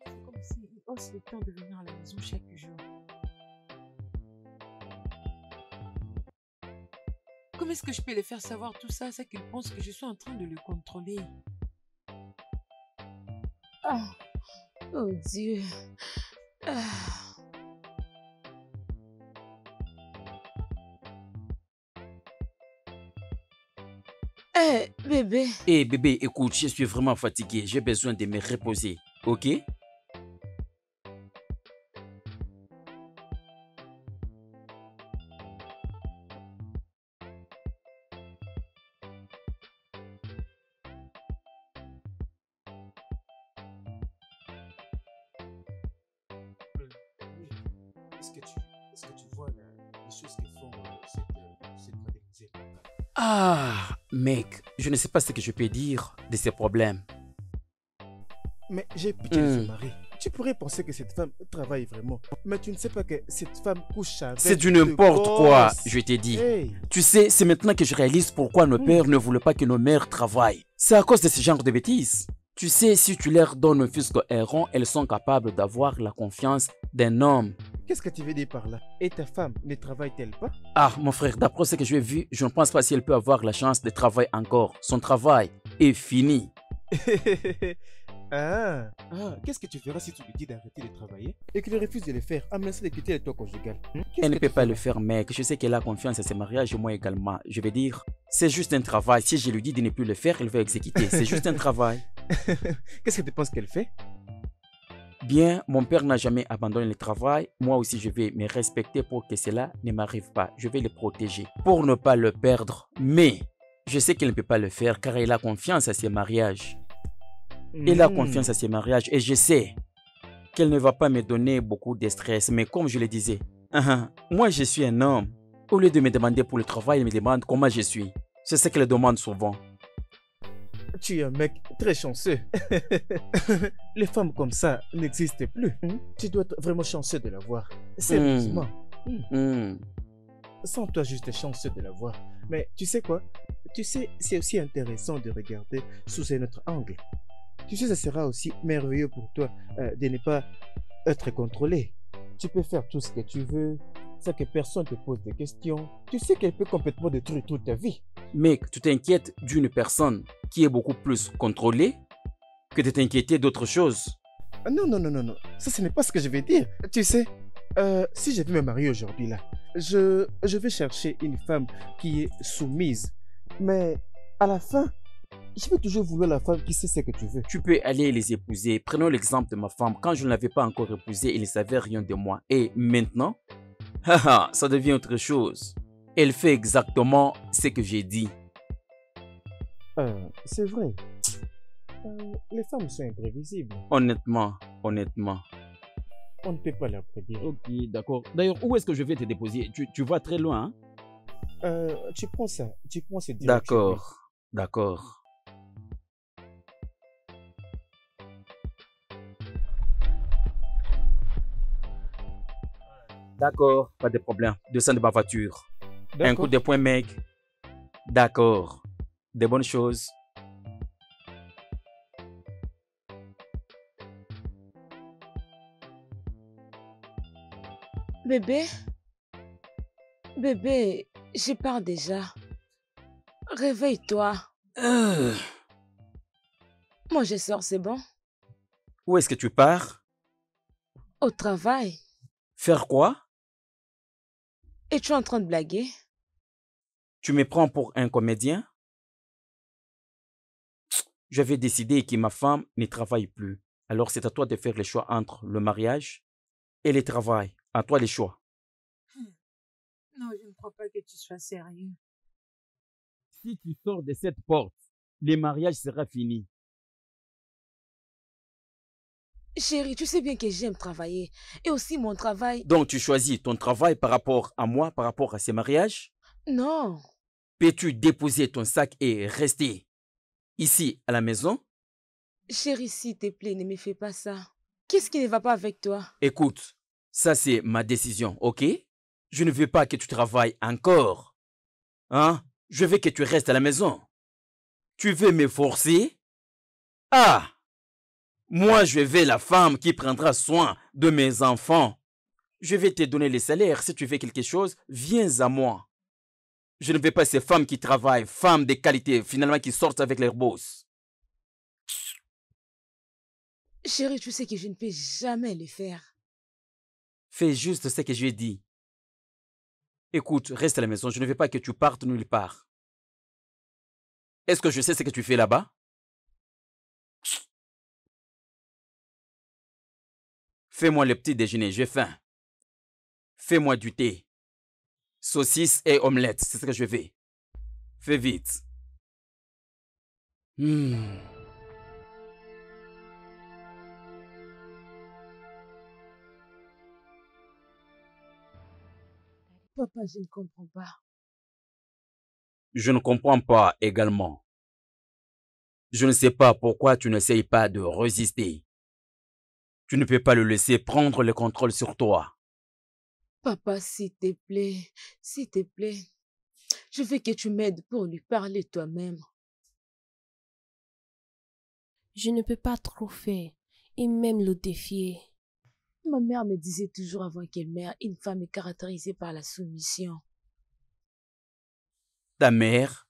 C'est comme s'ils osent le temps de venir à la maison chaque jour. Comment est-ce que je peux les faire savoir tout ça? C'est qu'ils pensent que je suis en train de le contrôler. Ah, oh Dieu. Ah. Eh, bébé, Hé bébé, écoute, je suis vraiment fatigué. J'ai besoin de me reposer. Ok? Est-ce que tu vois les choses qu'ils font cette modernisée? Ah, mec, je ne sais pas ce que je peux dire de ces problèmes. Mais j'ai pitié de ce Hmm. mari. Tu pourrais penser que cette femme travaille vraiment. Mais tu ne sais pas que cette femme couche avec C'est du de n'importe quoi, gosses. je t'ai dit. Hey, Tu sais, c'est maintenant que je réalise pourquoi nos pères ne voulaient pas que nos mères travaillent. C'est à cause de ce genre de bêtises. Tu sais, si tu leur donnes un fils errant, elles sont capables d'avoir la confiance d'un homme. Qu'est-ce que tu veux dire par là? Et ta femme ne travaille-t-elle pas? Ah, mon frère, d'après ce que j'ai vu, je ne pense pas si elle peut avoir la chance de travailler encore. Son travail est fini. Qu'est-ce que tu feras si tu lui dis d'arrêter de travailler et qu'il refuse de le faire en menaçant de quitter le toit conjugal? Elle ne peut pas le faire, mec. Je sais qu'elle a confiance à ses mariages et moi également. Je vais dire, c'est juste un travail. Si je lui dis de ne plus le faire, elle va exécuter. C'est juste un travail. Qu'est-ce que tu penses qu'elle fait? Bien, mon père n'a jamais abandonné le travail. Moi aussi, je vais me respecter pour que cela ne m'arrive pas. Je vais le protéger pour ne pas le perdre. Mais je sais qu'elle ne peut pas le faire car elle a confiance à ses mariages. Elle a confiance à ses mariages et je sais qu'elle ne va pas me donner beaucoup de stress. Mais comme je le disais, moi je suis un homme. Au lieu de me demander pour le travail, elle me demande comment je suis. C'est ce qu'elle demande souvent. Tu es un mec très chanceux. Les femmes comme ça n'existent plus. Tu dois être vraiment chanceux de l'avoir. Sérieusement. Sans toi, juste chanceux de l'avoir. Mais tu sais quoi? Tu sais, c'est aussi intéressant de regarder sous un autre angle. Tu sais, ça sera aussi merveilleux pour toi de ne pas être contrôlé. Tu peux faire tout ce que tu veux, sans que personne te pose des questions. Tu sais qu'elle peut complètement détruire toute ta vie. Mec, tu t'inquiètes d'une personne qui est beaucoup plus contrôlée que de t'inquiéter d'autre chose. Non. Ça, ce n'est pas ce que je vais dire. Tu sais, si je veux me marier aujourd'hui, là, je vais chercher une femme qui est soumise. Mais à la fin, je vais toujours vouloir la femme qui sait ce que tu veux. Tu peux aller les épouser. Prenons l'exemple de ma femme. Quand je ne l'avais pas encore épousée, elle ne savait rien de moi. Et maintenant, ça devient autre chose. Elle fait exactement ce que j'ai dit. C'est vrai. Les femmes sont imprévisibles. Honnêtement. On ne peut pas leur prédire. Ok, d'accord. D'ailleurs, où est-ce que je vais te déposer? Tu vas très loin, hein? Tu prends ça. Tu prends cette direction. D'accord. D'accord, pas de problème. Descends de ma voiture. Un coup de poing, mec. D'accord. Des bonnes choses. Bébé, je pars déjà. Réveille-toi. Moi, je sors, c'est bon? Où est-ce que tu pars? Au travail. Faire quoi? Es-tu en train de blaguer? Tu me prends pour un comédien? J'avais décidé que ma femme ne travaille plus. Alors c'est à toi de faire le choix entre le mariage et le travail. À toi les choix. Non, je ne crois pas que tu sois sérieux. Si tu sors de cette porte, le mariage sera fini. Chérie, tu sais bien que j'aime travailler. Et aussi mon travail... Donc tu choisis ton travail par rapport à moi, par rapport à ce mariage? Non. Peux-tu déposer ton sac et rester ici à la maison? Chérie, s'il te plaît, ne me fais pas ça. Qu'est-ce qui ne va pas avec toi? Écoute, ça c'est ma décision, ok? Je ne veux pas que tu travailles encore. Hein? Je veux que tu restes à la maison. Tu veux me forcer? Ah! Moi, je vais la femme qui prendra soin de mes enfants. Je vais te donner les salaires. Si tu veux quelque chose, viens à moi. Je ne veux pas ces femmes qui travaillent, femmes de qualité, finalement qui sortent avec leurs boss. Chérie, tu sais que je ne peux jamais le faire. Fais juste ce que je dis. Écoute, reste à la maison. Je ne veux pas que tu partes nulle part. Est-ce que je sais ce que tu fais là-bas? Fais-moi le petit déjeuner, j'ai faim. Fais-moi du thé. Saucisse et omelette, c'est ce que je veux. Fais vite. Papa, je ne comprends pas. Je ne comprends pas également. Je ne sais pas pourquoi tu n'essayes pas de résister. Tu ne peux pas le laisser prendre le contrôle sur toi. Papa, s'il te plaît, s'il te plaît. Je veux que tu m'aides pour lui parler toi-même. Je ne peux pas trop faire et même le défier. Ma mère me disait toujours avant qu'elle meure, une femme est caractérisée par la soumission. Ta mère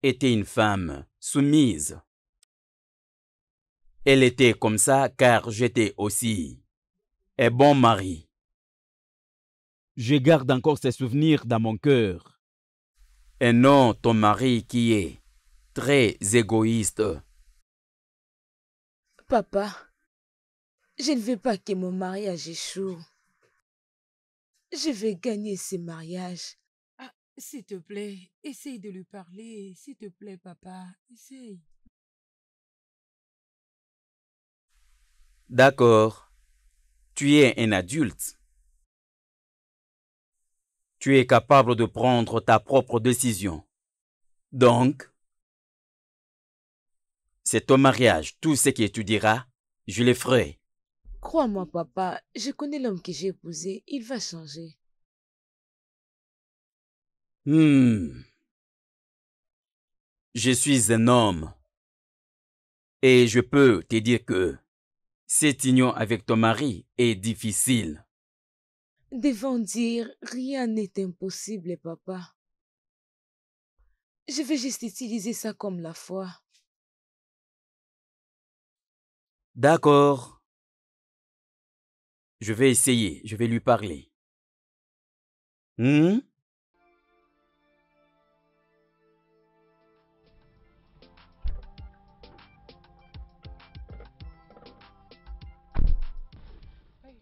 était une femme soumise. Elle était comme ça car j'étais aussi un bon mari. Je garde encore ces souvenirs dans mon cœur. Et non ton mari qui est très égoïste. Papa, je ne veux pas que mon mariage échoue. Je vais gagner ce mariage. Ah, s'il te plaît, essaye de lui parler. S'il te plaît, papa, essaye. D'accord, tu es un adulte. Tu es capable de prendre ta propre décision. Donc, c'est ton mariage. Tout ce que tu diras, je le ferai. Crois-moi, papa, je connais l'homme que j'ai épousé. Il va changer. Je suis un homme. Et je peux te dire que cette union avec ton mari est difficile. Devant dire, rien n'est impossible, papa. Je vais juste utiliser ça comme la foi. D'accord. Je vais essayer, je vais lui parler.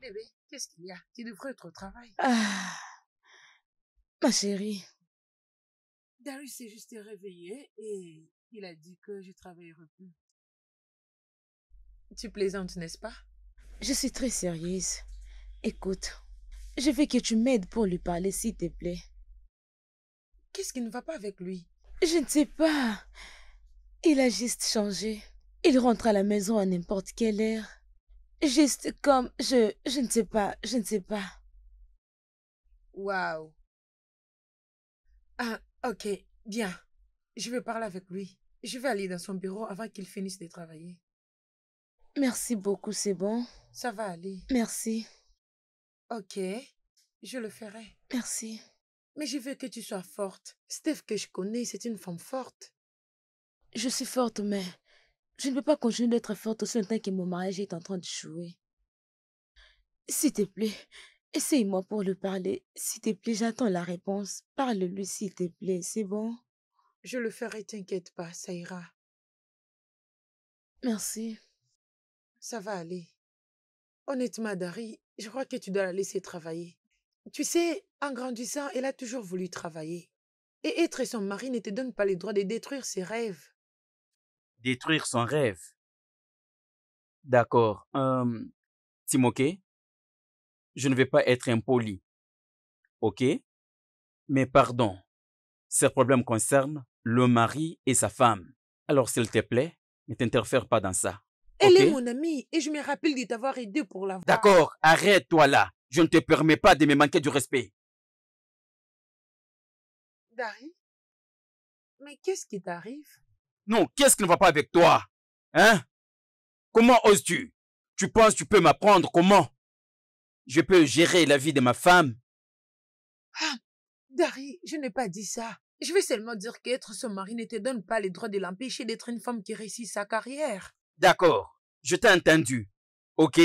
Bébé, qu'est-ce qu'il y a? Tu devrais être au travail. Ah, ma chérie. Darius s'est juste réveillé et il a dit que je travaillerai plus. Tu plaisantes, n'est-ce pas? Je suis très sérieuse. Écoute, je veux que tu m'aides pour lui parler, s'il te plaît. Qu'est-ce qui ne va pas avec lui? Je ne sais pas. Il a juste changé. Il rentre à la maison à n'importe quelle heure. Juste comme je ne sais pas, je ne sais pas. Waouh. Ah, ok, bien. Je vais parler avec lui. Je vais aller dans son bureau avant qu'il finisse de travailler. Merci beaucoup, c'est bon? Ça va aller. Merci. Ok, je le ferai. Merci. Mais je veux que tu sois forte. Steph que je connais, c'est une femme forte. Je suis forte, mais je ne peux pas continuer d'être forte aussi longtemps que mon mariage est en train de jouer. S'il te plaît, essaye-moi pour lui parler. S'il te plaît, j'attends la réponse. Parle-lui, s'il te plaît, c'est bon? Je le ferai, t'inquiète pas, ça ira. Merci. Ça va aller. Honnêtement, Dari, je crois que tu dois la laisser travailler. Tu sais, en grandissant, elle a toujours voulu travailler. Et être son mari ne te donne pas le droit de détruire ses rêves. Détruire son rêve. D'accord. Timothée, je ne vais pas être impoli. Ok? Mais pardon. Ces problèmes concernent le mari et sa femme. Alors, s'il te plaît, ne t'interfère pas dans ça. Elle Okay? est mon amie et je me rappelle de t'avoir aidé pour la voir. D'accord, arrête-toi là. Je ne te permets pas de me manquer du respect. Dari, mais qu'est-ce qui t'arrive? Non, qu'est-ce qui ne va pas avec toi? Hein? Comment oses-tu? Tu penses que tu peux m'apprendre comment je peux gérer la vie de ma femme? Ah, Dari, je n'ai pas dit ça. Je vais seulement dire qu'être son mari ne te donne pas le droit de l'empêcher d'être une femme qui réussit sa carrière. D'accord, je t'ai entendu. Ok?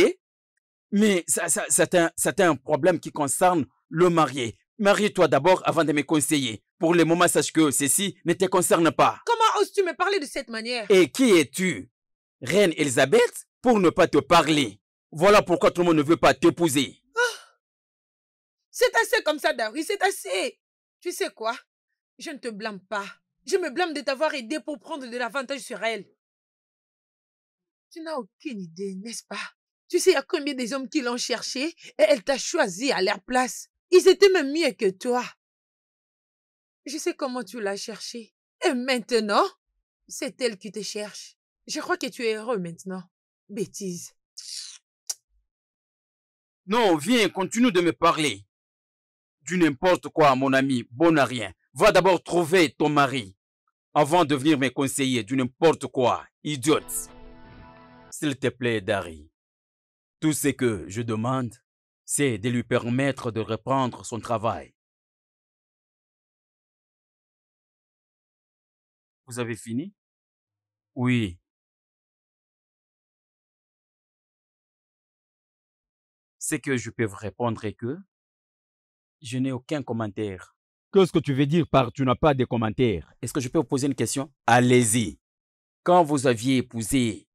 Mais c'est un problème qui concerne le marié. Marie-toi d'abord avant de me conseiller. Pour le moment, sache que ceci ne te concerne pas. Comment oses-tu me parler de cette manière? Et qui es-tu? Reine Elisabeth, pour ne pas te parler. Voilà pourquoi tout le monde ne veut pas t'épouser. C'est assez comme ça, Dari, c'est assez. Tu sais quoi? Je ne te blâme pas. Je me blâme de t'avoir aidé pour prendre de l'avantage sur elle. Tu n'as aucune idée, n'est-ce pas? Tu sais, il y a combien des hommes qui l'ont cherché et elle t'a choisi à leur place. Ils étaient même mieux que toi. Je sais comment tu l'as cherché. Et maintenant, c'est elle qui te cherche. Je crois que tu es heureux maintenant. Bêtise. Non, viens, continue de me parler. Du n'importe quoi, mon ami, bon à rien. Va d'abord trouver ton mari avant de venir me conseiller du n'importe quoi, idiote. S'il te plaît, Dari, tout ce que je demande, c'est de lui permettre de reprendre son travail. Vous avez fini? Oui. Ce que je peux vous répondre est que je n'ai aucun commentaire. Qu'est-ce que tu veux dire par tu n'as pas de commentaires? Est-ce que je peux vous poser une question? Allez-y. Quand vous aviez épousé,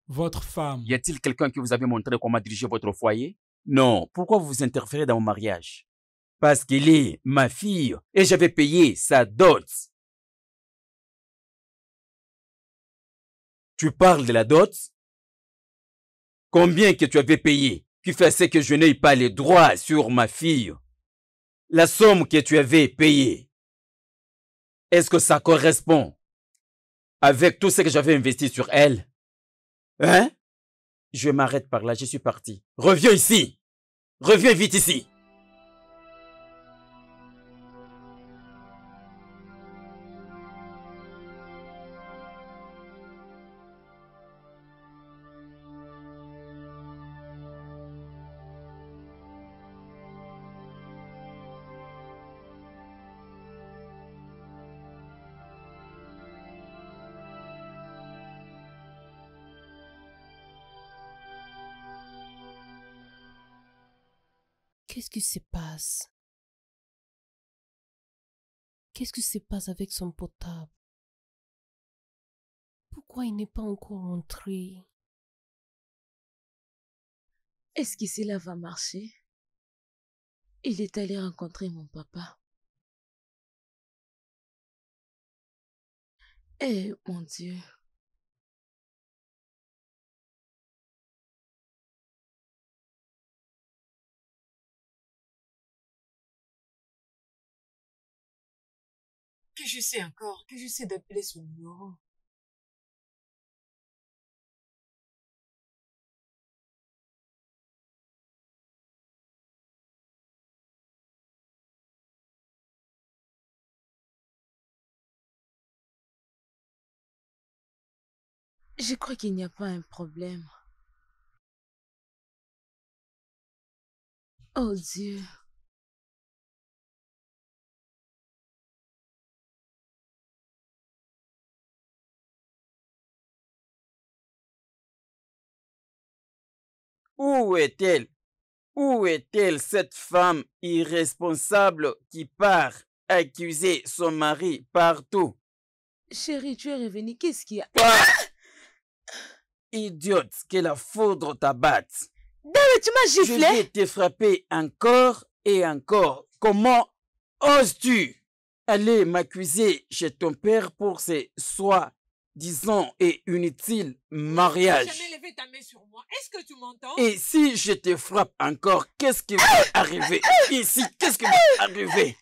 Votre femme. y a-t-il quelqu'un qui vous avait montré comment diriger votre foyer? Non. Pourquoi vous interférez dans mon mariage? Parce qu'elle est ma fille et j'avais payé sa dot. Tu parles de la dot? Combien que tu avais payé qui fait ce que je n'ai pas les droits sur ma fille? La somme que tu avais payée, est-ce que ça correspond avec tout ce que j'avais investi sur elle? Hein? Je m'arrête par là, je suis parti. Reviens ici! Reviens vite ici! Qu'est-ce qui se passe? Qu'est-ce qui se passe avec son portable? Pourquoi il n'est pas encore rentré? Est-ce que cela va marcher? Il est allé rencontrer mon papa. Eh, mon Dieu. Que je sais encore, que je sais d'appeler son numéro. Je crois qu'il n'y a pas un problème. Oh Dieu. Où est-elle? Où est-elle, cette femme irresponsable qui part accuser son mari partout? Chérie, tu es revenu. Qu'est-ce qu'il y a? Ah! Idiote, que la foudre t'abatte. David, tu m'as Je giflé? vais te frapper encore et encore. Comment oses-tu aller m'accuser chez ton père pour ces soi-disant et inutiles mariages? Jamais levé ta main sur moi. Est-ce que tu m'entends? Et si je te frappe encore, qu'est-ce qui va arriver ici? Qu'est-ce qui va arriver?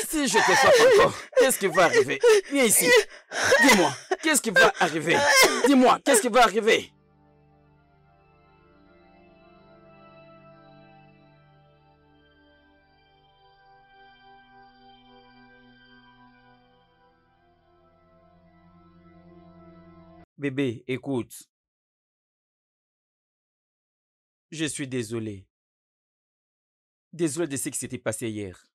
Si je te frappe encore, qu'est-ce qui va arriver? Viens ici. Dis-moi, qu'est-ce qui va arriver? Dis-moi, qu'est-ce qui va arriver? Bébé, écoute. Je suis désolé. Désolé de ce qui s'était passé hier.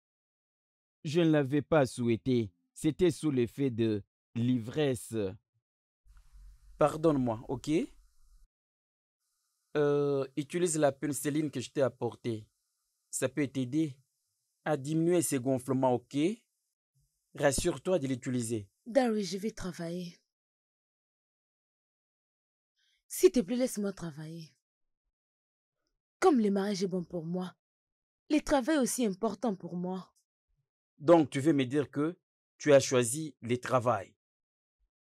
Je ne l'avais pas souhaité. C'était sous l'effet de l'ivresse. Pardonne-moi, ok? Utilise la pénicilline que je t'ai apportée. Ça peut t'aider à diminuer ces gonflements, ok? Rassure-toi de l'utiliser. Darry, je vais travailler. S'il te plaît, laisse-moi travailler. Comme le mariage est bon pour moi, le travail est aussi important pour moi. Donc, tu veux me dire que tu as choisi le travail,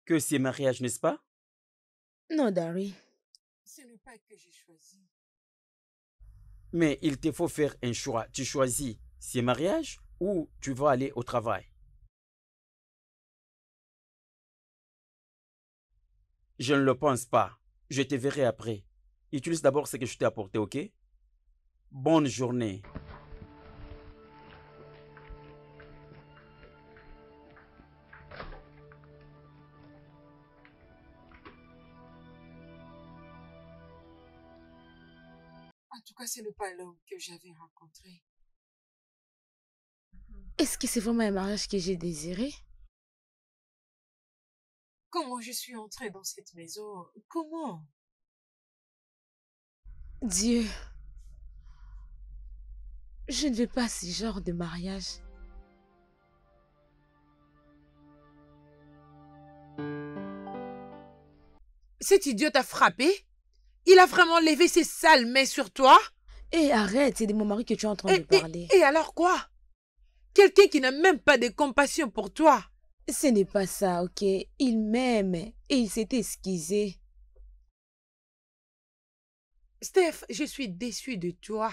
que c'est mariage, n'est-ce pas? Non, Darry. Ce n'est pas que j'ai choisi. Mais il te faut faire un choix. Tu choisis ces mariages ou tu vas aller au travail. Je ne le pense pas. Je te verrai après. Utilise d'abord ce que je t'ai apporté, ok? Bonne journée. tout cas, ce n'est pas l'homme que j'avais rencontré. Est-ce que c'est vraiment un mariage que j'ai désiré? Comment je suis entrée dans cette maison? Comment? Dieu, je ne veux pas ce genre de mariage. Cet idiot t'a frappé? Il a vraiment levé ses sales mains sur toi? Et arrête, c'est de mon mari que tu es en train de parler. Et alors quoi? Quelqu'un qui n'a même pas de compassion pour toi. Ce n'est pas ça, ok? Il m'aime et il s'est excusé. Steph, je suis déçue de toi.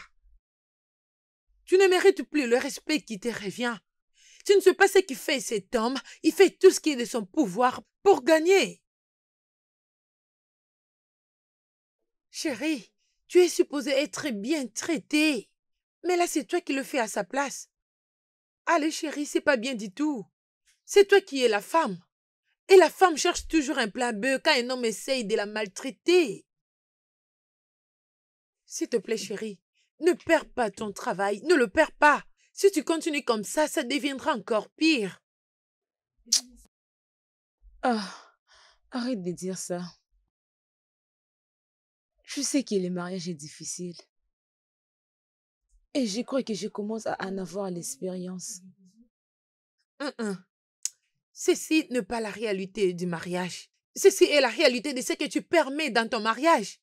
Tu ne mérites plus le respect qui te revient. Tu ne sais pas ce qu'il fait cet homme. Il fait tout ce qui est de son pouvoir pour gagner. Chérie, tu es supposée être bien traitée. Mais là, c'est toi qui le fais à sa place. Allez, chérie, c'est pas bien du tout. C'est toi qui es la femme. Et la femme cherche toujours un plat bœuf quand un homme essaye de la maltraiter. S'il te plaît, chérie, ne perds pas ton travail. Ne le perds pas. Si tu continues comme ça deviendra encore pire. Ah, arrête de dire ça. Je sais que le mariage est difficile. Et je crois que je commence à en avoir l'expérience. Ceci n'est pas la réalité du mariage. Ceci est la réalité de ce que tu permets dans ton mariage.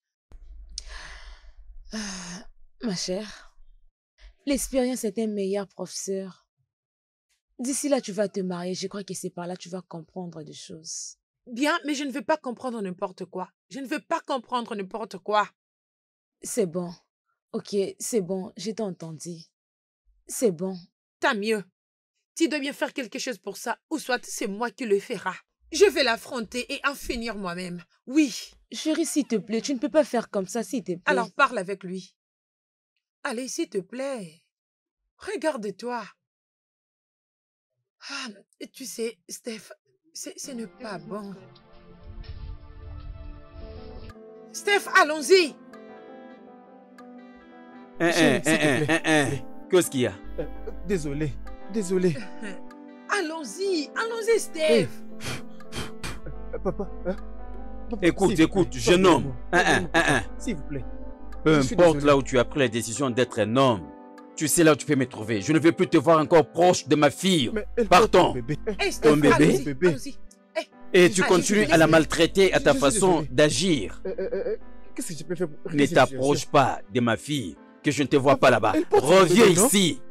Ma chère, l'expérience est un meilleur professeur. D'ici là, tu vas te marier. Je crois que c'est par là que tu vas comprendre des choses. Bien, mais je ne veux pas comprendre n'importe quoi. Je ne veux pas comprendre n'importe quoi. C'est bon. Ok, c'est bon. Je t'ai entendu. C'est bon. Tant mieux. Tu dois bien faire quelque chose pour ça, ou soit c'est moi qui le fera. Je vais l'affronter et en finir moi-même. Oui. Chérie, s'il te plaît, tu ne peux pas faire comme ça, s'il te plaît. Alors parle avec lui. Allez, s'il te plaît. Regarde-toi. Ah, tu sais, Steph, ce n'est pas bon. Steph, allons-y. Qu'est-ce qu'il y a? Désolé. Allons-y, Steph. Papa, hein? Papa, Écoute, jeune homme. S'il vous plaît. Peu importe là où tu as pris la décision d'être un homme, tu sais là où tu peux me trouver. Je ne veux plus te voir encore proche de ma fille. Partons. Ton bébé. Allons-y. Et tu continues à la maltraiter à ta façon d'agir. Qu'est-ce que je peux faire pour... Ne t'approche pas de ma fille, que je ne te vois pas là-bas. Reviens ici.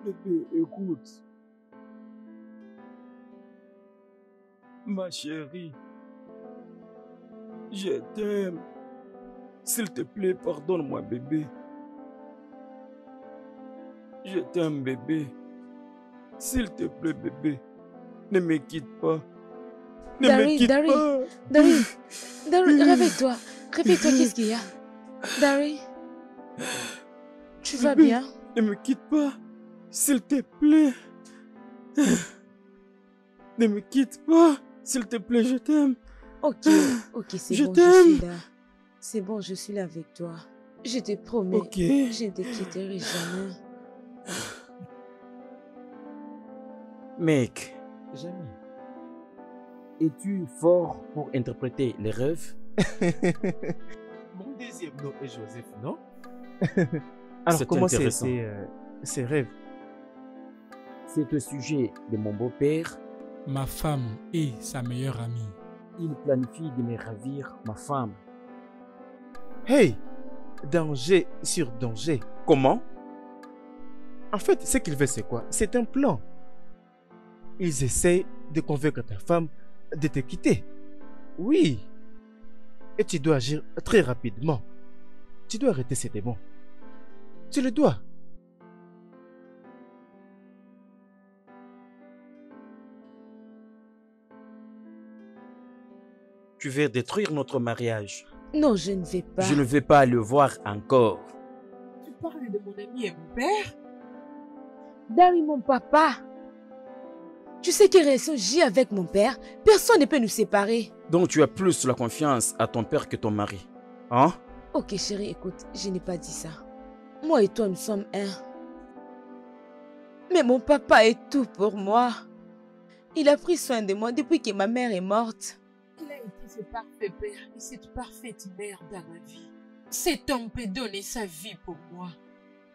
Bébé, écoute. Ma chérie, je t'aime. S'il te plaît, pardonne-moi, bébé. Je t'aime, bébé. S'il te plaît, bébé, ne me quitte pas. Ne me quitte pas. Dari, réveille-toi. Réveille-toi, qu'est-ce qu'il y a? Dari, tu vas Bébé, bien? Ne me quitte pas. S'il te plaît. Ne me quitte pas. S'il te plaît, je t'aime. Ok, c'est Je bon, je t'aime. suis là. C'est bon, je suis là avec toi. Je te promets, Ok. je ne te quitterai jamais. Mec, Jamais. es-tu fort pour interpréter les rêves? Mon deuxième nom est Joseph, non? Alors, C'est comment intéressant. ces rêves? C'est au sujet de mon beau-père. Ma femme et sa meilleure amie. Il planifie de me ravir ma femme. Hey! Danger sur danger. Comment? En fait, ce qu'il fait, c'est quoi? C'est un plan. Ils essayent de convaincre ta femme de te quitter. Oui. Et tu dois agir très rapidement. Tu dois arrêter ces démons. Tu le dois. Tu veux détruire notre mariage. Non, je ne vais pas. Je ne veux pas le voir encore. Tu parles de mon ami et mon père? Dari, mon papa. Tu sais quelle relation j'ai avec mon père? Personne ne peut nous séparer. Donc tu as plus la confiance à ton père que ton mari. Hein? Ok, chérie, écoute, je n'ai pas dit ça. Moi et toi, nous sommes un. Mais mon papa est tout pour moi. Il a pris soin de moi depuis que ma mère est morte. Il a été ce parfait père et cette parfaite mère dans ma vie. Cet homme peut donner sa vie pour moi.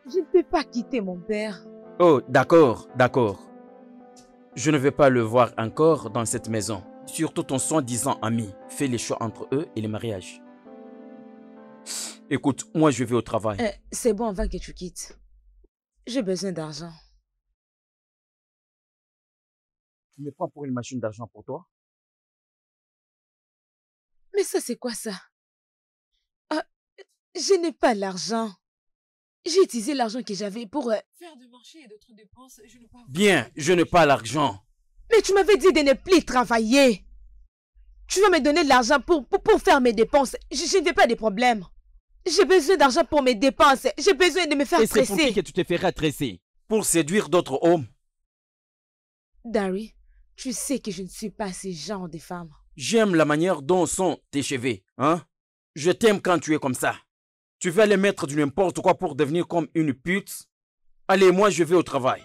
Je ne peux pas quitter mon père. Oh, d'accord, d'accord. Je ne vais pas le voir encore dans cette maison. Surtout ton soi-disant ami. Fais les choix entre eux et le mariage. Écoute, moi je vais au travail. C'est bon avant que tu quittes. J'ai besoin d'argent. Tu me prends pour une machine d'argent pour toi? Mais ça, c'est quoi ça? Ah, je n'ai pas l'argent. J'ai utilisé l'argent que j'avais pour... Faire de marché et d'autres dépenses, je n'ai pas... Bien, je n'ai pas l'argent. Mais tu m'avais dit de ne plus travailler. Tu vas me donner de l'argent pour faire mes dépenses. Je ne veux pas de problèmes. J'ai besoin d'argent pour mes dépenses. J'ai besoin de me faire Et c'est pour qui stresser. que tu te feras tresser? Pour séduire d'autres hommes? Dari, tu sais que je ne suis pas ce genre de femme. J'aime la manière dont sont tes cheveux, hein? Je t'aime quand tu es comme ça. Tu vas aller mettre du n'importe quoi pour devenir comme une pute? Allez, moi je vais au travail.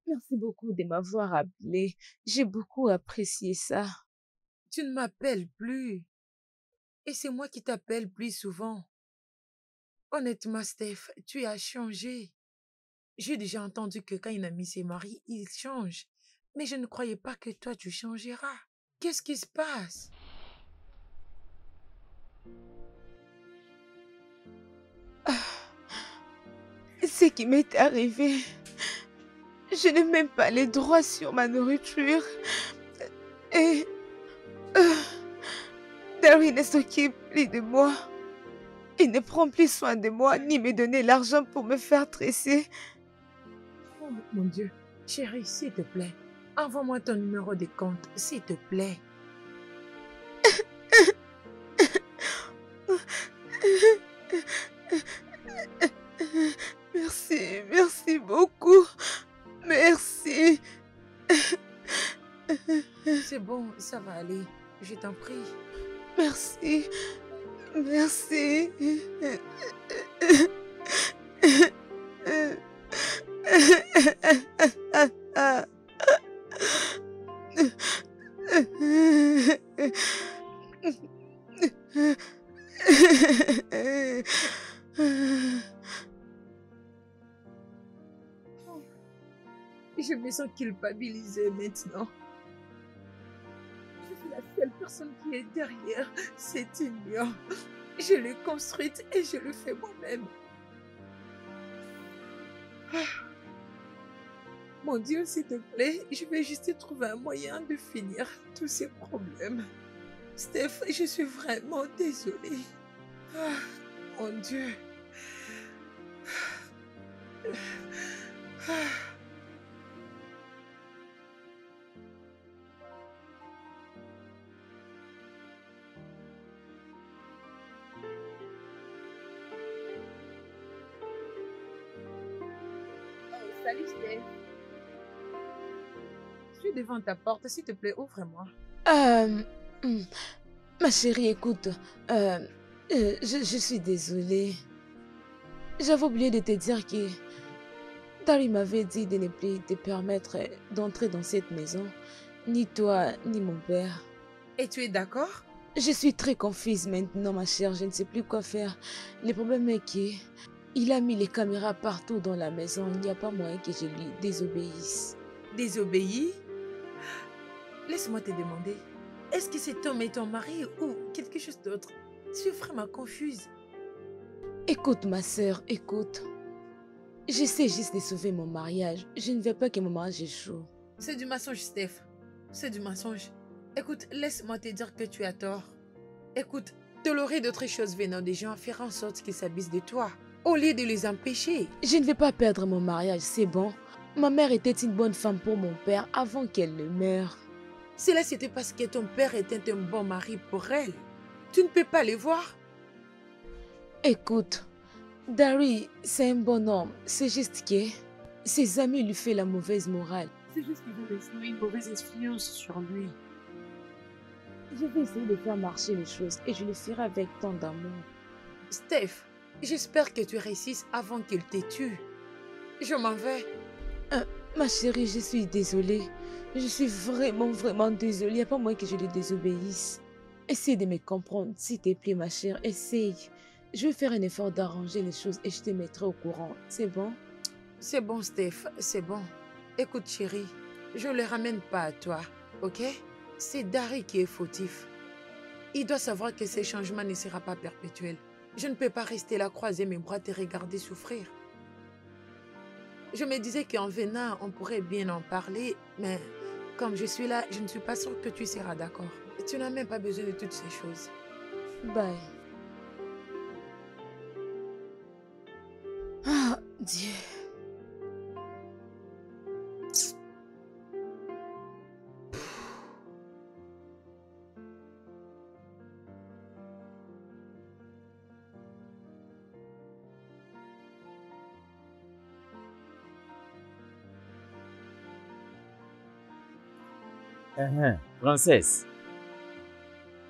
Merci beaucoup de m'avoir appelé. J'ai beaucoup apprécié ça. Tu ne m'appelles plus. Et c'est moi qui t'appelle plus souvent. Honnêtement, Steph, tu as changé. J'ai déjà entendu que quand une amie s'est mariée, il change. Mais je ne croyais pas que toi, tu changeras. Qu'est-ce qui se passe? Ce qui m'est arrivé, je n'ai même pas les droits sur ma nourriture. Et... Dari ne s'occupe plus de moi. Il ne prend plus soin de moi, ni me donner l'argent pour me faire tresser. Oh mon Dieu. Chérie, s'il te plaît, envoie-moi ton numéro de compte, s'il te plaît. Merci beaucoup. Merci. C'est bon, ça va aller. Je t'en prie. Merci. Je me sens culpabilisée maintenant. Je suis la seule personne qui est derrière cette union. Je l'ai construite et je le fais moi-même. Mon Dieu, s'il te plaît, je vais juste trouver un moyen de finir tous ces problèmes. Steph, je suis vraiment désolée. Mon Dieu. Salut Steph. Je suis devant ta porte, s'il te plaît, ouvre-moi. Ma chérie, écoute, je suis désolée. J'avais oublié de te dire que Dari m'avait dit de ne plus te permettre d'entrer dans cette maison, ni toi, ni mon père. Et tu es d'accord? Je suis très confuse maintenant, ma chère, je ne sais plus quoi faire. Le problème est qu'il a mis les caméras partout dans la maison, il n'y a pas moyen que je lui désobéisse. Désobéis? Laisse-moi te demander, est-ce que cet homme est ton mari ou quelque chose d'autre? Je suis vraiment confuse. Écoute, ma sœur, écoute. J'essaie juste de sauver mon mariage. Je ne veux pas que mon mariage échoue. C'est du mensonge, Steph. C'est du mensonge. Écoute, laisse-moi te dire que tu as tort. Écoute, tolérer d'autres choses venant des gens faire en sorte qu'ils s'abusent de toi, au lieu de les empêcher. Je ne vais pas perdre mon mariage, c'est bon. Ma mère était une bonne femme pour mon père avant qu'elle ne meure. Cela c'était parce que ton père était un bon mari pour elle. Tu ne peux pas les voir? Écoute, Dari, c'est un bon homme. C'est juste que ses amis lui font la mauvaise morale. C'est juste qu'ils vont laisser une mauvaise influence sur lui. Je vais essayer de faire marcher les choses et je le ferai avec tant d'amour. Steph, j'espère que tu réussisses avant qu'il te tue. Je m'en vais. Ma chérie, je suis désolée. Je suis vraiment désolée. Il n'y a pas moyen que je lui désobéisse. Essaye de me comprendre, s'il te plaît, ma chère. Essaye. Je vais faire un effort d'arranger les choses et je te mettrai au courant. C'est bon? C'est bon, Steph, c'est bon. Écoute, chérie, je ne le ramène pas à toi, ok? C'est Dari qui est fautif. Il doit savoir que ces changements ne seront pas perpétuels. Je ne peux pas rester là, croiser mes bras, te regarder souffrir. Je me disais qu'en venant, on pourrait bien en parler, mais comme je suis là, je ne suis pas sûre que tu seras d'accord. Tu n'as même pas besoin de toutes ces choses. Bye. Ah, Dieu. Princesse,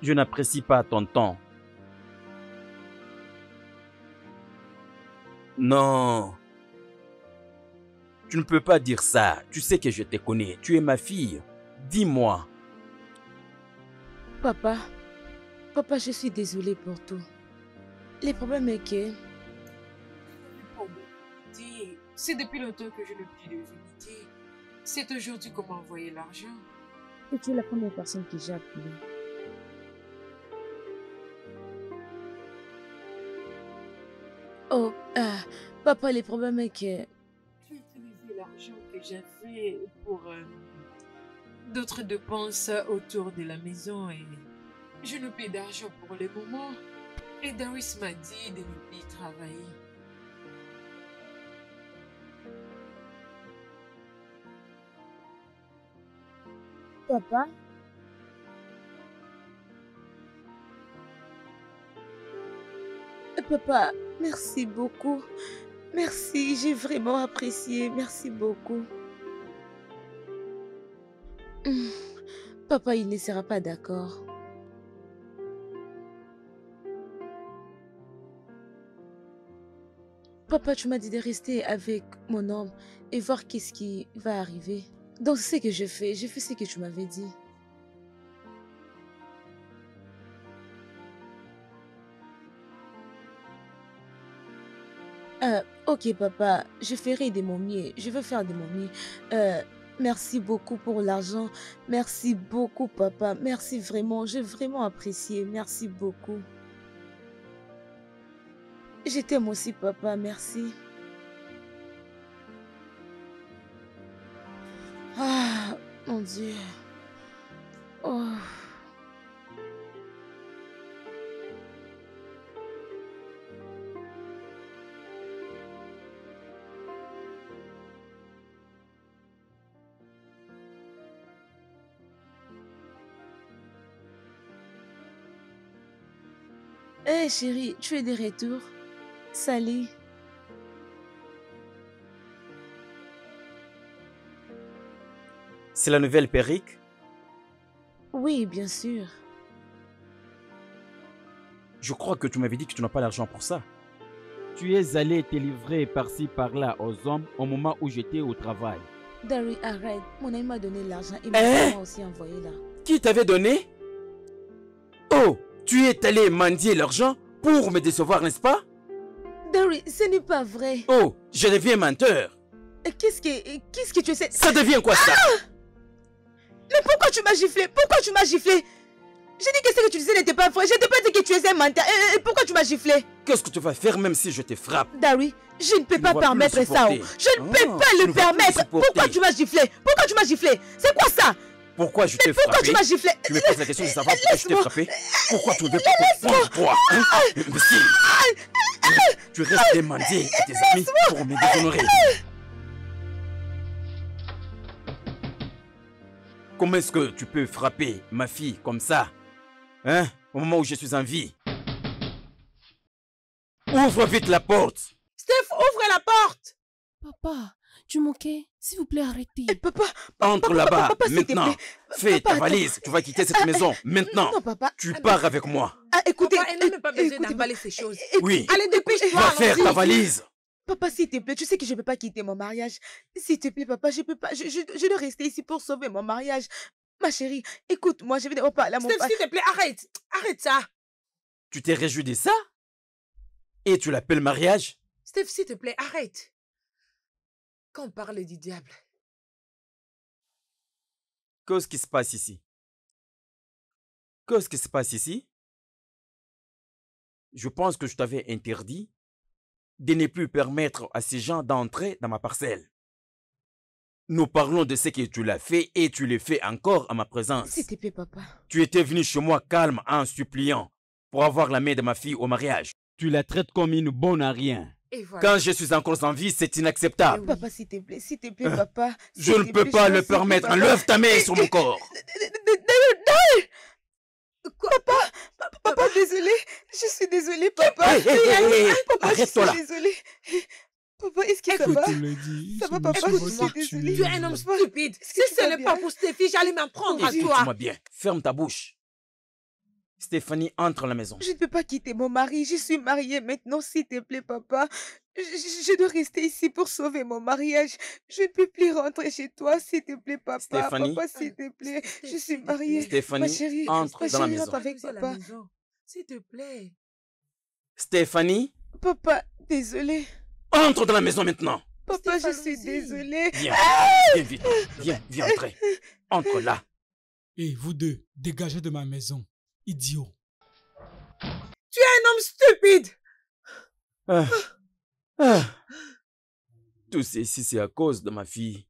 je n'apprécie pas ton temps. Non. Tu ne peux pas dire ça. Tu sais que je te connais. Tu es ma fille. Dis-moi. Papa, je suis désolée pour tout. Le problème est que... C'est depuis longtemps que je n'ai plus de vérité. C'est aujourd'hui qu'on m'a envoyé l'argent. Et tu es la première personne que j'ai appelée. Oh, papa, le problème est que... J'ai utilisé l'argent que j'avais pour d'autres dépenses autour de la maison et je n'ai plus d'argent pour le moment. Et Darius m'a dit de ne plus travailler. Papa? Papa, merci beaucoup. Merci, j'ai vraiment apprécié. Merci beaucoup. Papa, il ne sera pas d'accord. Papa, tu m'as dit de rester avec mon homme et voir qu'est-ce qui va arriver. Donc, c'est ce que je fais. Je fais ce que tu m'avais dit. Ok, papa. Je ferai de mon mieux. Je veux faire de mon mieux. Merci beaucoup pour l'argent. Merci beaucoup, papa. Merci vraiment. J'ai vraiment apprécié. Merci beaucoup. Je t'aime aussi, papa. Merci. Ah, mon Dieu. Oh. Hé, chérie, tu es de retour? Salut. C'est la nouvelle perruque? Oui, bien sûr. Je crois que tu m'avais dit que tu n'as pas l'argent pour ça. Tu es allé te livrer par-ci par-là aux hommes au moment où j'étais au travail. Dari, arrête. Mon ami m'a donné l'argent et m'a aussi envoyé là. Qui t'avait donné? Oh, tu es allé mendier l'argent pour me décevoir, n'est-ce pas? Dari, ce n'est pas vrai. Oh, je deviens menteur. Qu'est-ce que tu essaies... Ça devient quoi ça? Mais pourquoi tu m'as giflé? Pourquoi tu m'as giflé? J'ai dit que ce que tu disais n'était pas vrai. Je t'ai pas dit que tu étais un menteur. Et pourquoi tu m'as giflé? Qu'est-ce que tu vas faire même si je te frappe? Dari, je ne peux pas permettre ça. Je ne peux pas le permettre. Pourquoi tu m'as giflé? Pourquoi tu m'as giflé? C'est quoi ça? Pourquoi je t'ai frappé? Pourquoi tu m'as giflé? Tu me poses la question de savoir pourquoi je t'ai frappé? Pourquoi tu ne veux pas comprendre, toi, hein? Imbécile! Tu restes mendier à tes amis pour me déshonorer. Comment est-ce que tu peux frapper ma fille comme ça? Hein? Au moment où je suis en vie. Ouvre vite la porte. Steph, ouvre la porte. Papa, tu moquais? S'il vous plaît, arrêtez. Papa, Entre là-bas, papa, s'il te maintenant. plaît. Fais Papa, ta valise. Tu vas quitter cette maison, maintenant. Non, papa. Tu pars avec moi. Ah, écoutez, Papa, elle n'a même pas besoin écoutez, d'emballer ces choses. Oui. Allez, dépêche-toi. Va faire allons-y. ta valise. Papa, s'il te plaît, tu sais que je ne peux pas quitter mon mariage. S'il te plaît, papa, je peux pas. Je dois rester ici pour sauver mon mariage. Ma chérie, écoute-moi, je vais d'abord parler à mon Steph, père. s'il te plaît, arrête. Arrête ça. Tu t'es réjoui de ça? Et tu l'appelles mariage? Steph, s'il te plaît, arrête. Quand on parle du diable. Qu'est-ce qui se passe ici? Qu'est-ce qui se passe ici? Je pense que je t'avais interdit de ne plus permettre à ces gens d'entrer dans ma parcelle. Nous parlons de ce que tu l'as fait et tu le fais encore à ma présence. S'il te plaît, papa. Tu étais venu chez moi calme en suppliant pour avoir la main de ma fille au mariage. Tu la traites comme une bonne à rien. Et voilà. Quand je suis encore en vie, c'est inacceptable. Papa, s'il te plaît, papa. Je ne peux pas le permettre. Enlève ta main sur mon corps. Quoi? Papa, désolé. Je suis désolée, papa. Hey, hey, hey, hey, Papa, arrête-toi là. je suis désolée. Papa, est-ce que ça Je va? te le dis. Ça va, ce papa, monsieur je va suis te désolée. Tu es un homme stupide. Est-ce Si que tu ce vas n'est bien? pas pour Stéphie, j'allais m'en prendre à toi. Écoute-moi bien. Ferme ta bouche. Stéphanie, entre à la maison. Je ne peux pas quitter mon mari. Je suis mariée maintenant, s'il te plaît, papa. Je dois rester ici pour sauver mon mariage. Je ne peux plus rentrer chez toi, s'il te plaît, papa. Stéphanie. Papa, s'il te plaît. Steph, Je suis s'il te mariée. plaît. Stéphanie, Ma chérie, entre ma dans la chérie, maison. rentre avec Allons-y à la papa. maison. S'il te plaît. Stéphanie, Papa, désolé. entre dans la maison maintenant. Papa, je Steph, suis allons-y. désolée. Viens, viens vite. Viens entrer. Entre là. Et vous deux, dégagez de ma maison. Idiot. Tu es un homme stupide. Ah. Ah. Tout ceci, c'est à cause de ma fille.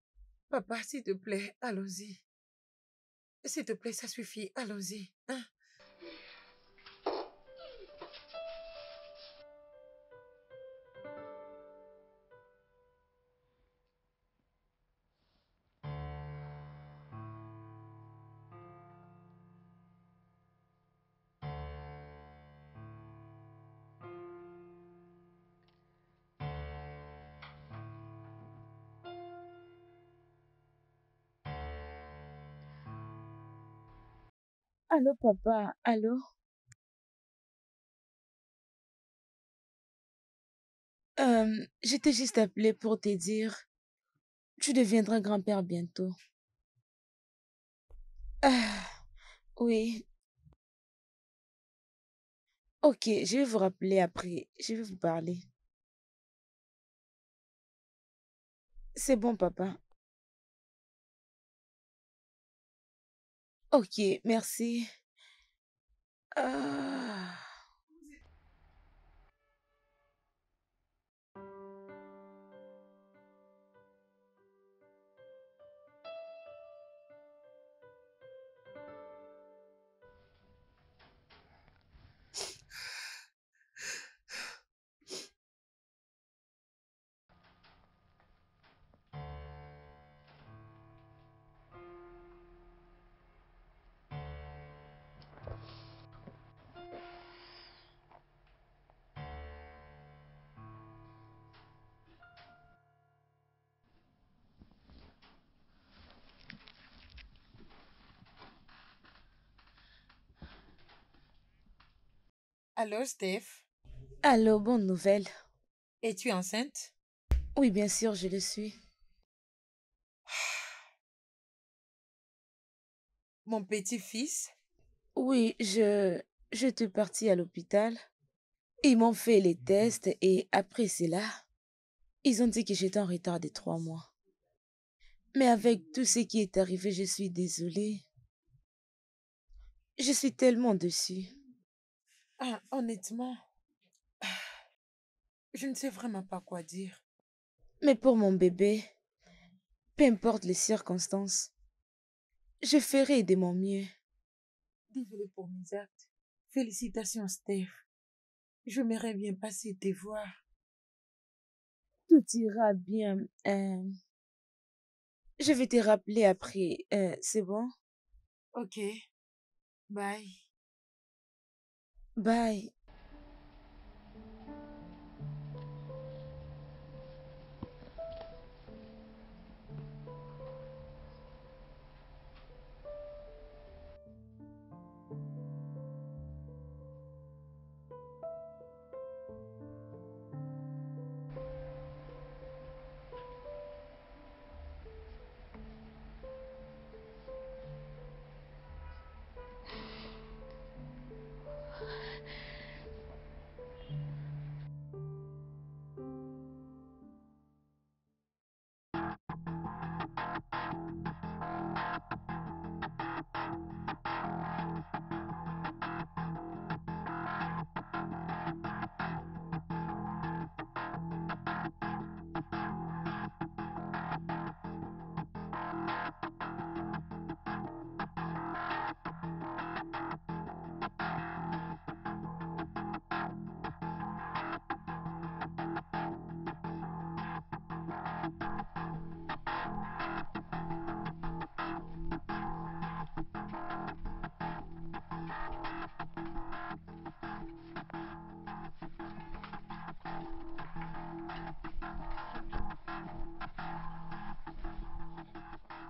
Papa, s'il te plaît, allons-y. S'il te plaît, ça suffit. Allons-y. Hein? Allô, papa, allô? Je t'ai juste appelé pour te dire, tu deviendras grand-père bientôt. Ah, oui. Ok, je vais vous rappeler après. Je vais vous parler. C'est bon, papa. Ok, merci. Ah. Allô, Steph. Allô, bonne nouvelle. Es-tu enceinte? Oui, bien sûr, je le suis. Mon petit-fils? Oui, je suis partie à l'hôpital. Ils m'ont fait les tests et après cela, ils ont dit que j'étais en retard de 3 mois. Mais avec tout ce qui est arrivé, je suis désolée. Je suis tellement déçue. Ah, honnêtement, je ne sais vraiment pas quoi dire. Mais pour mon bébé, peu importe les circonstances, je ferai de mon mieux. Désolée pour mes actes. Félicitations, Steph. J'aimerais bien passer te voir. Tout ira bien. Je vais te rappeler après. C'est bon? Ok, bye. Bye.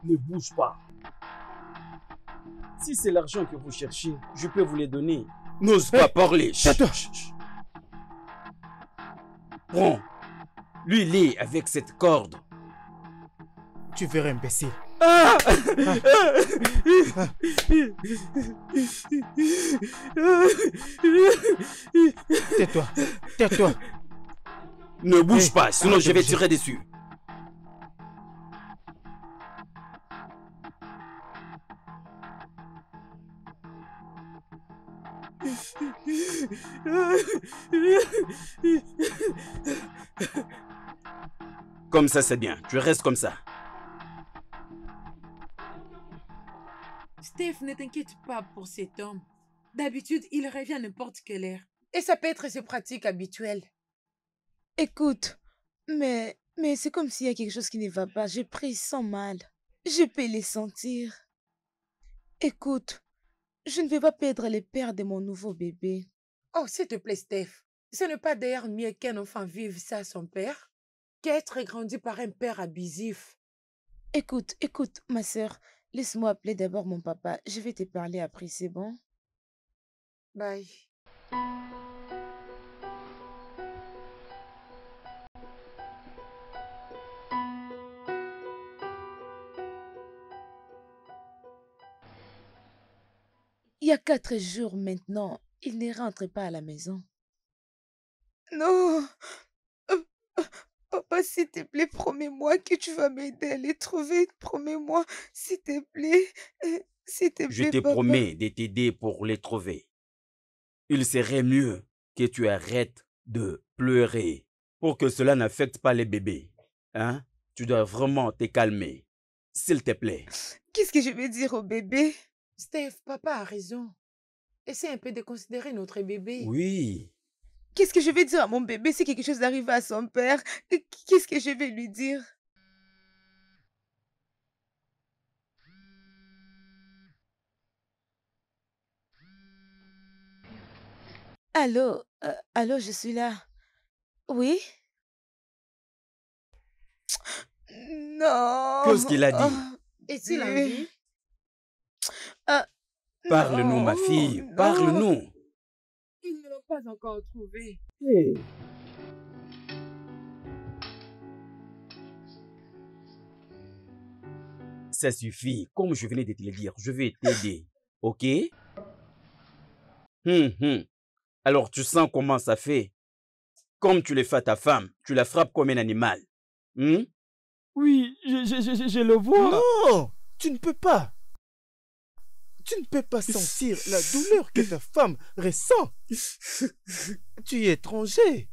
Ne bouge pas. Si c'est l'argent que vous cherchez, je peux vous les donner. N'ose pas parler. Tais-toi. Prends. Lui, il est avec cette corde. Tu verras, imbécile. Ah! Tais-toi. Tais-toi. Ne bouge Hey, pas, sinon arrête je de vais bouger. tirer dessus. Comme ça, c'est bien. Tu restes comme ça. Steph, ne t'inquiète pas pour cet homme. D'habitude, il revient à n'importe quelle heure. Et ça peut être ses pratiques habituelles. Écoute, mais c'est comme s'il y a quelque chose qui ne va pas. Je pressens mal. Je peux les sentir. Écoute, je ne vais pas perdre les pères de mon nouveau bébé. Oh, s'il te plaît, Steph. Ce n'est pas d'ailleurs mieux qu'un enfant vive ça à son père qu'être grandi par un père abusif. Écoute, ma sœur, laisse-moi appeler d'abord mon papa. Je vais te parler après, c'est bon? Bye. Il y a 4 jours maintenant, il ne rentre pas à la maison. Non! Euh, Papa, s'il te plaît, promets-moi que tu vas m'aider à les trouver. Promets-moi, s'il te plaît. S'il te Je plaît, te papa. promets de t'aider pour les trouver. Il serait mieux que tu arrêtes de pleurer pour que cela n'affecte pas les bébés. Hein? Tu dois vraiment te calmer. S'il te plaît. Qu'est-ce que je vais dire au bébé? Steph, papa a raison. Essaie un peu de considérer notre bébé. Oui. Qu'est-ce que je vais dire à mon bébé si quelque chose arrive à son père? Qu'est-ce que je vais lui dire? Allô? Allô, je suis là. Oui? Non. Qu'est-ce qu'il a dit? Oh, Est-il en Dieu. vie? Ah, Parle-nous, ma non, fille. non. Parle-nous. Ils ne l'ont pas encore trouvé. Ça suffit. Comme je venais de te le dire, je vais t'aider. Ok? Alors, tu sens comment ça fait? Comme tu le fais à ta femme, tu la frappes comme un animal. Oui, je le vois. Non, tu ne peux pas. Tu ne peux pas sentir la douleur que ta femme ressent. Tu es étranger.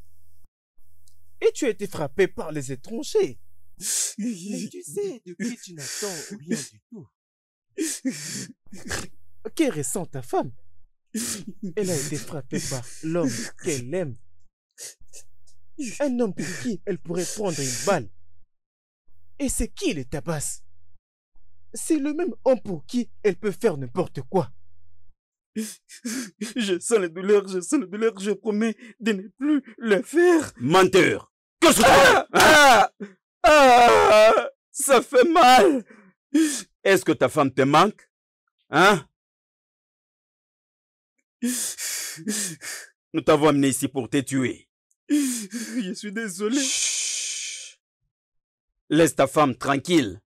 Et tu as été frappé par les étrangers. Mais tu sais de qui tu n'attends rien du tout. Que ressent ta femme? Elle a été frappée par l'homme qu'elle aime. Un homme pour qui elle pourrait prendre une balle. Et c'est qui les tabasse? C'est le même homme pour qui elle peut faire n'importe quoi. Je sens la douleur, je promets de ne plus le faire. Menteur! Qu'est-ce que tu fais? Ça fait mal! Est-ce que ta femme te manque? Hein? Nous t'avons amené ici pour te tuer. Je suis désolé. Chut. Laisse ta femme tranquille,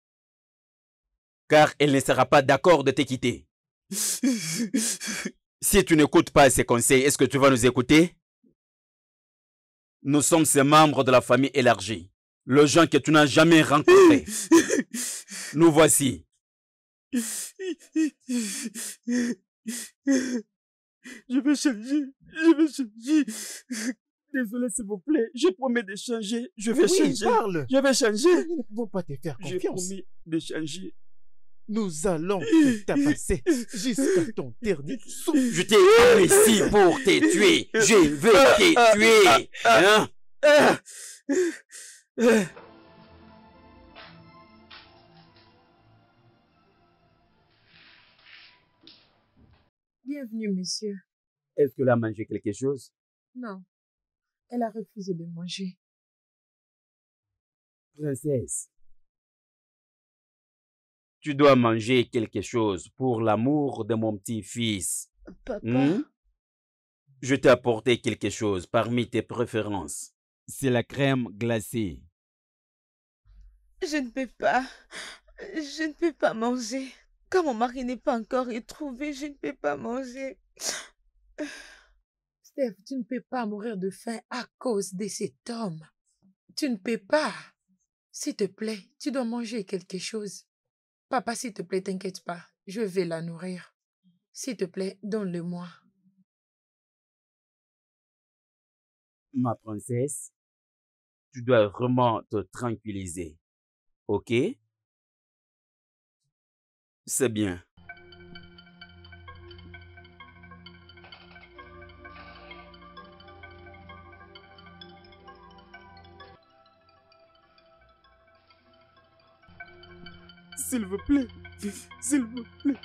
car elle ne sera pas d'accord de te quitter. Si tu n'écoutes pas ses conseils, est-ce que tu vas nous écouter? Nous sommes ces membres de la famille élargie, le gens que tu n'as jamais rencontrés. Nous voici. Je vais changer. Désolé, s'il vous plaît. Je promets de changer. Je vais changer. Parle. Je vais changer. Nous ne pouvons pas te faire J'ai confiance. promis de changer. Nous allons te tabasser jusqu'à ton dernier souffle. Je t'ai amené ici pour te tuer. Je vais te tuer. Hein? Bienvenue, monsieur. Est-ce qu'elle a mangé quelque chose? Non, elle a refusé de manger. Princesse, tu dois manger quelque chose pour l'amour de mon petit-fils. Papa, Je t'ai apporté quelque chose parmi tes préférences. C'est la crème glacée. je ne peux pas. Je ne peux pas manger. Quand mon mari n'est pas encore retrouvé, je ne peux pas manger. Steph, tu ne peux pas mourir de faim à cause de cet homme. Tu ne peux pas. S'il te plaît, tu dois manger quelque chose. Papa, s'il te plaît, t'inquiète pas. Je vais la nourrir. S'il te plaît, donne-le-moi. Ma princesse, tu dois vraiment te tranquilliser. Ok? C'est bien. S'il vous plaît. S'il vous plaît.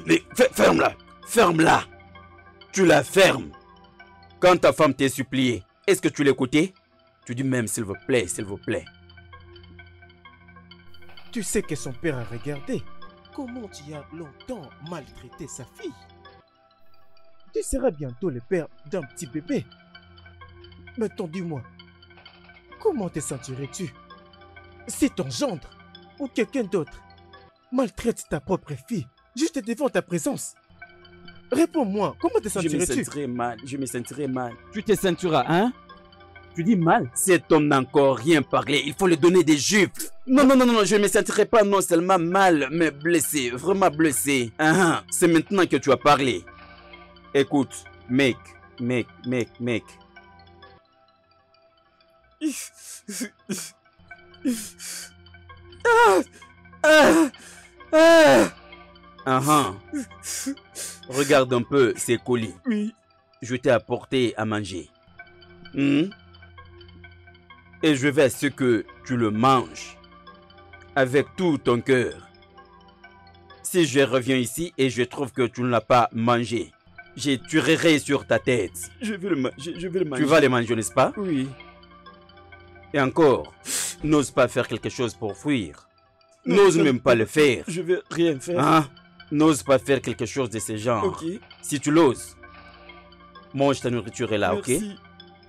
Mais ferme-la. Ferme-la. Tu la fermes. Quand ta femme t'a supplié, est-ce que tu l'écoutais? Tu dis même s'il vous plaît, s'il vous plaît. Tu sais que son père a regardé. Comment tu as longtemps maltraité sa fille? Tu seras bientôt le père d'un petit bébé. Maintenant, dis-moi, comment te sentirais-tu si ton gendre ou quelqu'un d'autre maltraite ta propre fille juste devant ta présence? Réponds-moi, comment te Je me sentirais-tu? sentirais mal, je me sentirais mal. Tu te sentiras, hein? Tu dis mal? Cet homme n'a encore rien parlé, il faut lui donner des jupes. Non, je ne me sentirais pas non seulement mal, mais blessé, vraiment blessé. C'est maintenant que tu as parlé. Écoute, mec. Regarde un peu ces colis. Oui. Je t'ai apporté à manger. Et je veux à ce que tu le manges avec tout ton cœur. Si je reviens ici et je trouve que tu ne l'as pas mangé, je tuerai sur ta tête. Je vais le manger. Tu vas le manger, n'est-ce pas? Oui. Et encore, n'ose pas faire quelque chose pour fuir. N'ose même pas le faire. Je vais rien faire. N'ose pas faire quelque chose de ce genre. Ok. Si tu l'oses, mange ta nourriture là, ok?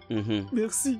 Merci. Merci.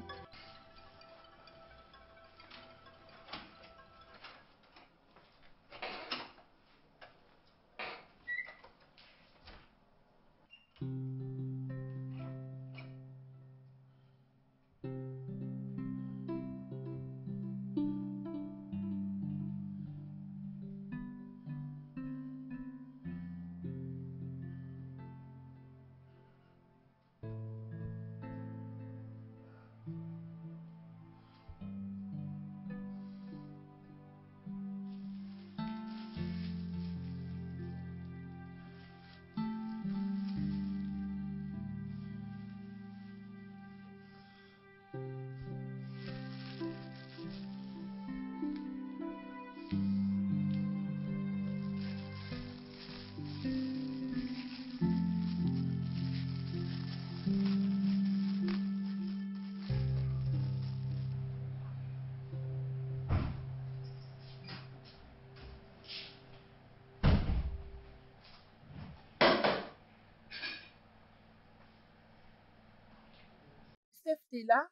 T'es là?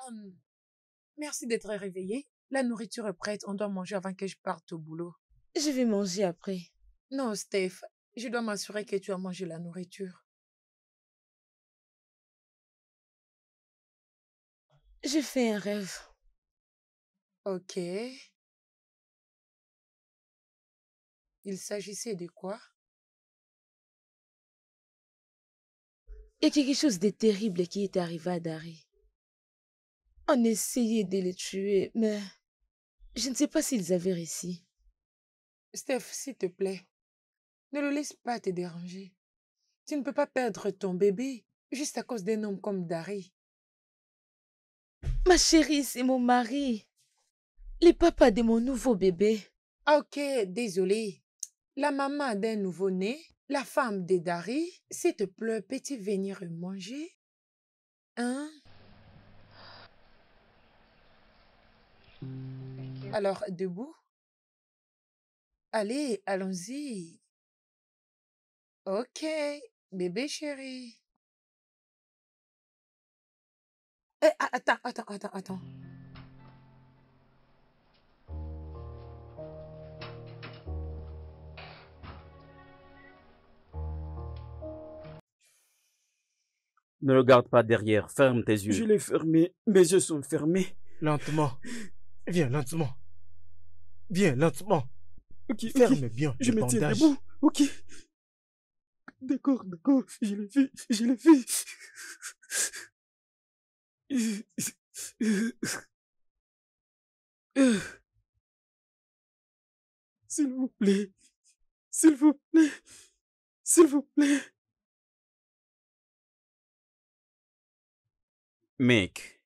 Hum, Merci d'être réveillé. La nourriture est prête. On doit manger avant que je parte au boulot. Je vais manger après. Non, Steph, je dois m'assurer que tu as mangé la nourriture. J'ai fait un rêve. Ok. Il s'agissait de quoi? Il y a quelque chose de terrible qui est arrivé à Dari. On essayait de le tuer, mais je ne sais pas s'ils avaient réussi. Steph, s'il te plaît, ne le laisse pas te déranger. Tu ne peux pas perdre ton bébé juste à cause d'un homme comme Dari. Ma chérie, c'est mon mari. Le papa de mon nouveau bébé. Ah, ok, désolé. La maman d'un nouveau-né, la femme de Dari, s'il te plaît, peux-tu venir manger? Hein? Alors, debout? Allez, allons-y. Ok, bébé chéri. Attends. Ne regarde pas derrière, ferme tes yeux. Je l'ai fermé, mes yeux sont fermés. Lentement. Viens, lentement. Viens, lentement. Ok, Ferme bien je le me tiens bandage. debout. Ok. D'accord, je l'ai fait. S'il vous plaît, s'il vous plaît, s'il vous plaît. Mec,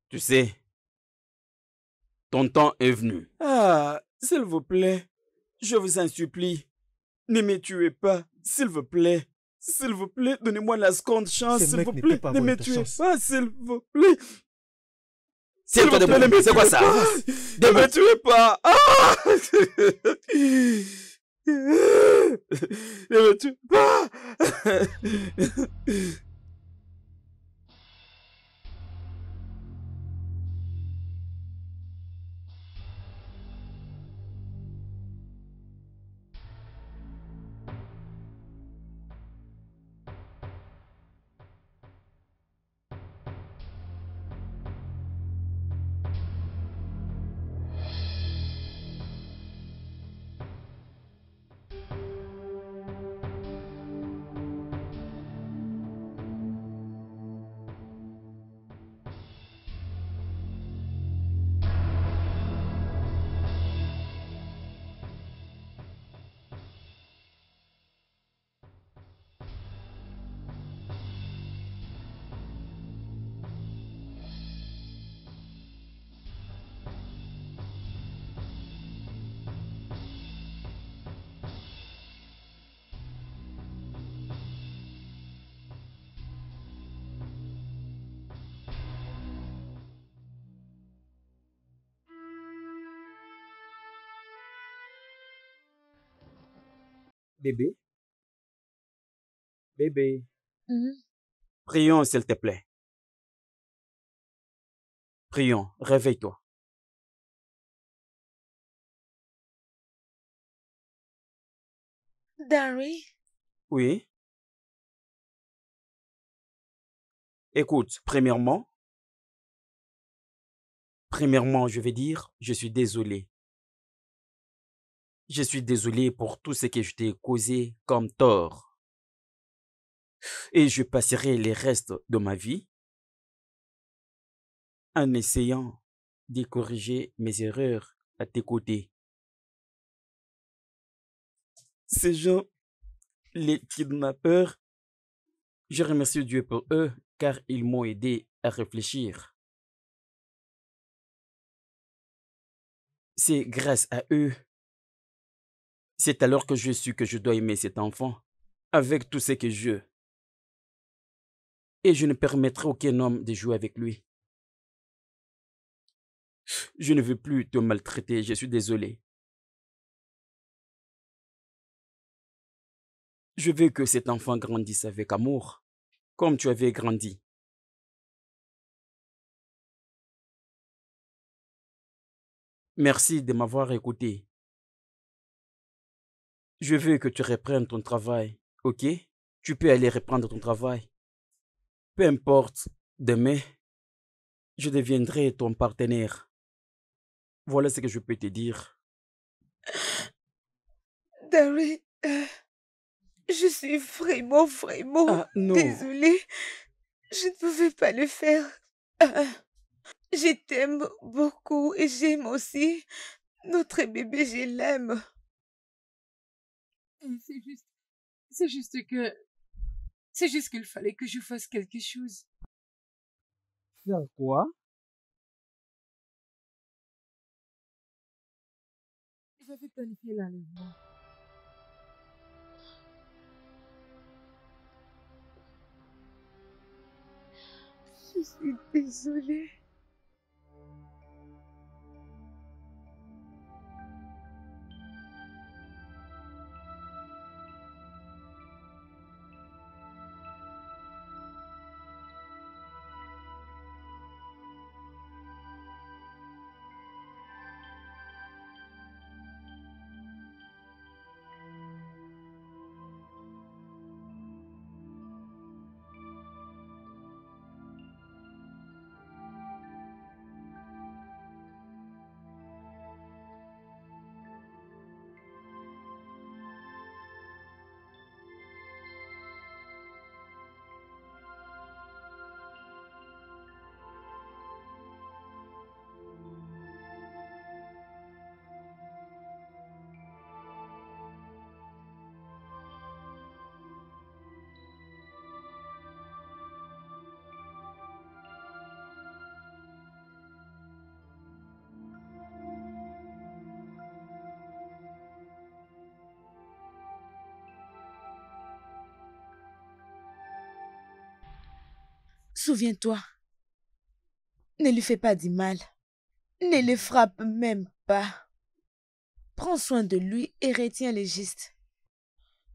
tu sais, ton temps est venu. Ah, s'il vous plaît, je vous en supplie, ne me tuez pas, s'il vous plaît. S'il vous plaît, donnez-moi la seconde chance, Ce s'il mec vous ne plaît. peut pas Ne avoir me ta tuez chance. pas, s'il vous plaît. Tiens-toi S'il vous plaît, debout, ne me c'est quoi tuez ça? pas. Ne me tuez pas. Ah ne me tuez pas. Bébé, bébé. Mhm. Prions, s'il te plaît. Prions, réveille-toi. Dari, Oui. Écoute, premièrement, je vais dire, je suis désolé. Je suis désolé pour tout ce que je t'ai causé comme tort. Et je passerai les restes de ma vie en essayant de corriger mes erreurs à tes côtés. Ces gens, les kidnappeurs, Je remercie Dieu pour eux car ils m'ont aidé à réfléchir. C'est grâce à eux. C'est alors que je su que je dois aimer cet enfant avec tout ce que je. Et je ne permettrai aucun homme de jouer avec lui. Je ne veux plus te maltraiter, je suis désolé. Je veux que cet enfant grandisse avec amour, comme tu avais grandi. Merci de m'avoir écouté. Je veux que tu reprennes ton travail, ok? Tu peux aller reprendre ton travail. Peu importe, demain, je deviendrai ton partenaire. Voilà ce que je peux te dire. Dari, je suis vraiment, vraiment Ah, non. désolée. Je ne pouvais pas le faire. Je t'aime beaucoup et j'aime aussi notre bébé, je l'aime. C'est juste que, c'est juste qu'il fallait que je fasse quelque chose. Faire quoi? J'avais planifié l'enlèvement. Je suis désolée. Souviens-toi, ne lui fais pas du mal. Ne le frappe même pas. Prends soin de lui et retiens les gestes,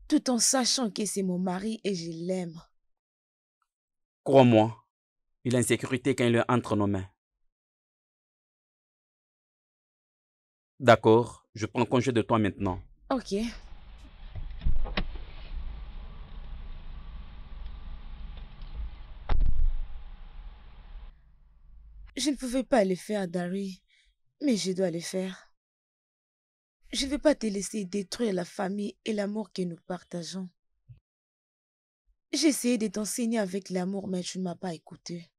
tout en sachant que c'est mon mari et je l'aime. Crois-moi, il est en sécurité quand il est entre nos mains. D'accord, je prends congé de toi maintenant. Ok. Je ne pouvais pas le faire, Dari, mais je dois le faire. Je ne vais pas te laisser détruire la famille et l'amour que nous partageons. J'ai essayé de t'enseigner avec l'amour, mais tu ne m'as pas écouté.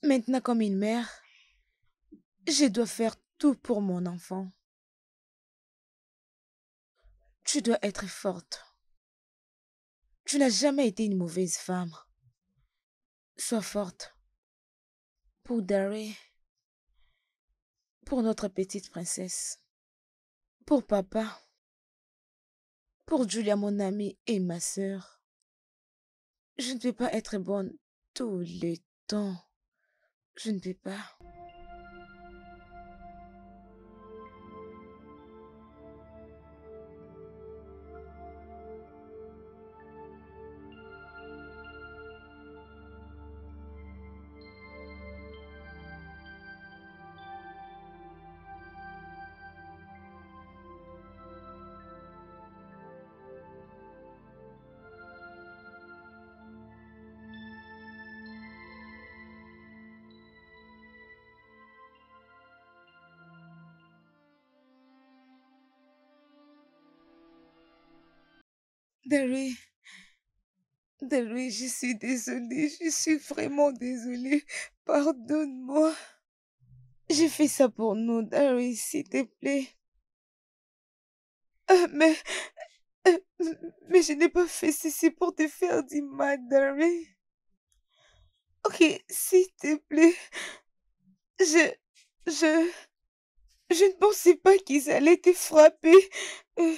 Maintenant, comme une mère, je dois faire tout pour mon enfant. Tu dois être forte. Tu n'as jamais été une mauvaise femme. Sois forte. Pour Dari, pour notre petite princesse, pour papa, pour Julia, mon amie, et ma sœur. Je ne peux pas être bonne tout le temps. Je ne peux pas. Dari, je suis désolée, je suis vraiment désolée. Pardonne-moi. J'ai fait ça pour nous, Dari, s'il te plaît. Euh, mais, euh, mais je n'ai pas fait ceci pour te faire du mal, Dari. Ok, s'il te plaît. Je, je, je ne pensais pas qu'ils allaient te frapper. Euh,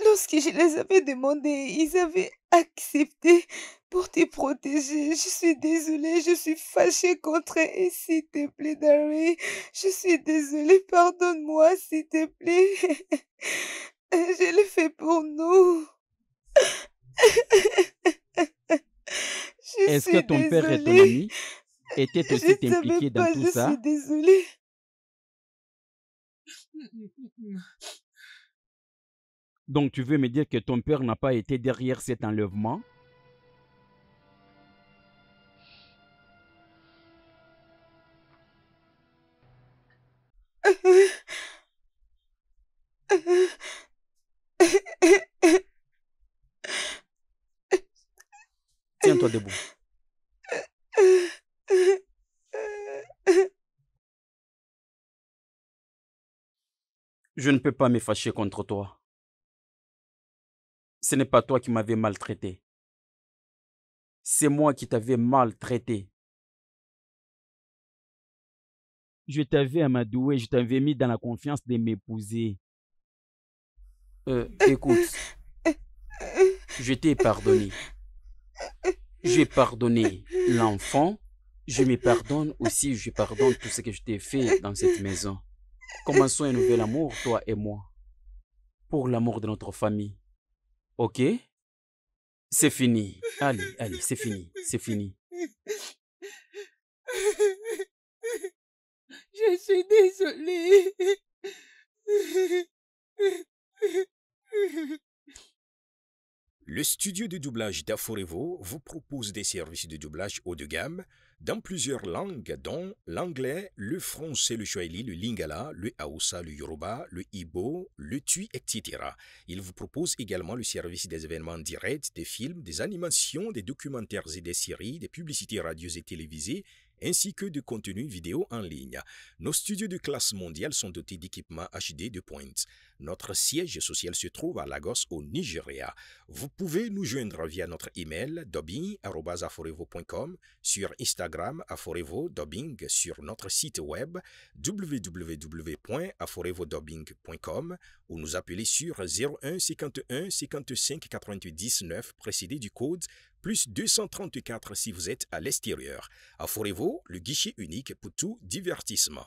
Lorsque je les avais demandé, ils avaient accepté pour te protéger. Je suis désolée, je suis fâchée contre eux. Et s'il te plaît, Dari, je suis désolée, pardonne-moi, s'il te plaît. Je le fais pour nous. Est-ce que ton père et ton désolée. ami étaient Je aussi ne savais impliqués dans pas, tout je ça? suis désolée. Donc tu veux me dire que ton père n'a pas été derrière cet enlèvement? Tiens-toi debout. Je ne peux pas me fâcher contre toi. Ce n'est pas toi qui m'avais maltraité. C'est moi qui t'avais maltraité. Je t'avais amadoué, je t'avais mis dans la confiance de m'épouser. Écoute, je t'ai pardonné. J'ai pardonné l'enfant. Je me pardonne aussi, je pardonne tout ce que je t'ai fait dans cette maison. Commençons un nouvel amour, toi et moi. Pour l'amour de notre famille. Ok? C'est fini. Allez, allez, c'est fini. C'est fini. Je suis désolée. Le studio de doublage d'Aforevo vous propose des services de doublage haut de gamme dans plusieurs langues, dont l'anglais, le français, le swahili, le lingala, le hausa, le yoruba, le igbo, le tui, etc. Il vous propose également le service des événements directs, des films, des animations, des documentaires et des séries, des publicités radios et télévisées, ainsi que de contenus vidéo en ligne. Nos studios de classe mondiale sont dotés d'équipements HD de pointe. Notre siège social se trouve à Lagos, au Nigeria. Vous pouvez nous joindre via notre email dubbing@aforevo.com, sur Instagram Aforevo Dubbing, sur notre site web www.aforevodubbing.com ou nous appeler sur 01 51 55 88 19 précédé du code plus 234 si vous êtes à l'extérieur. Aforevo, le guichet unique pour tout divertissement.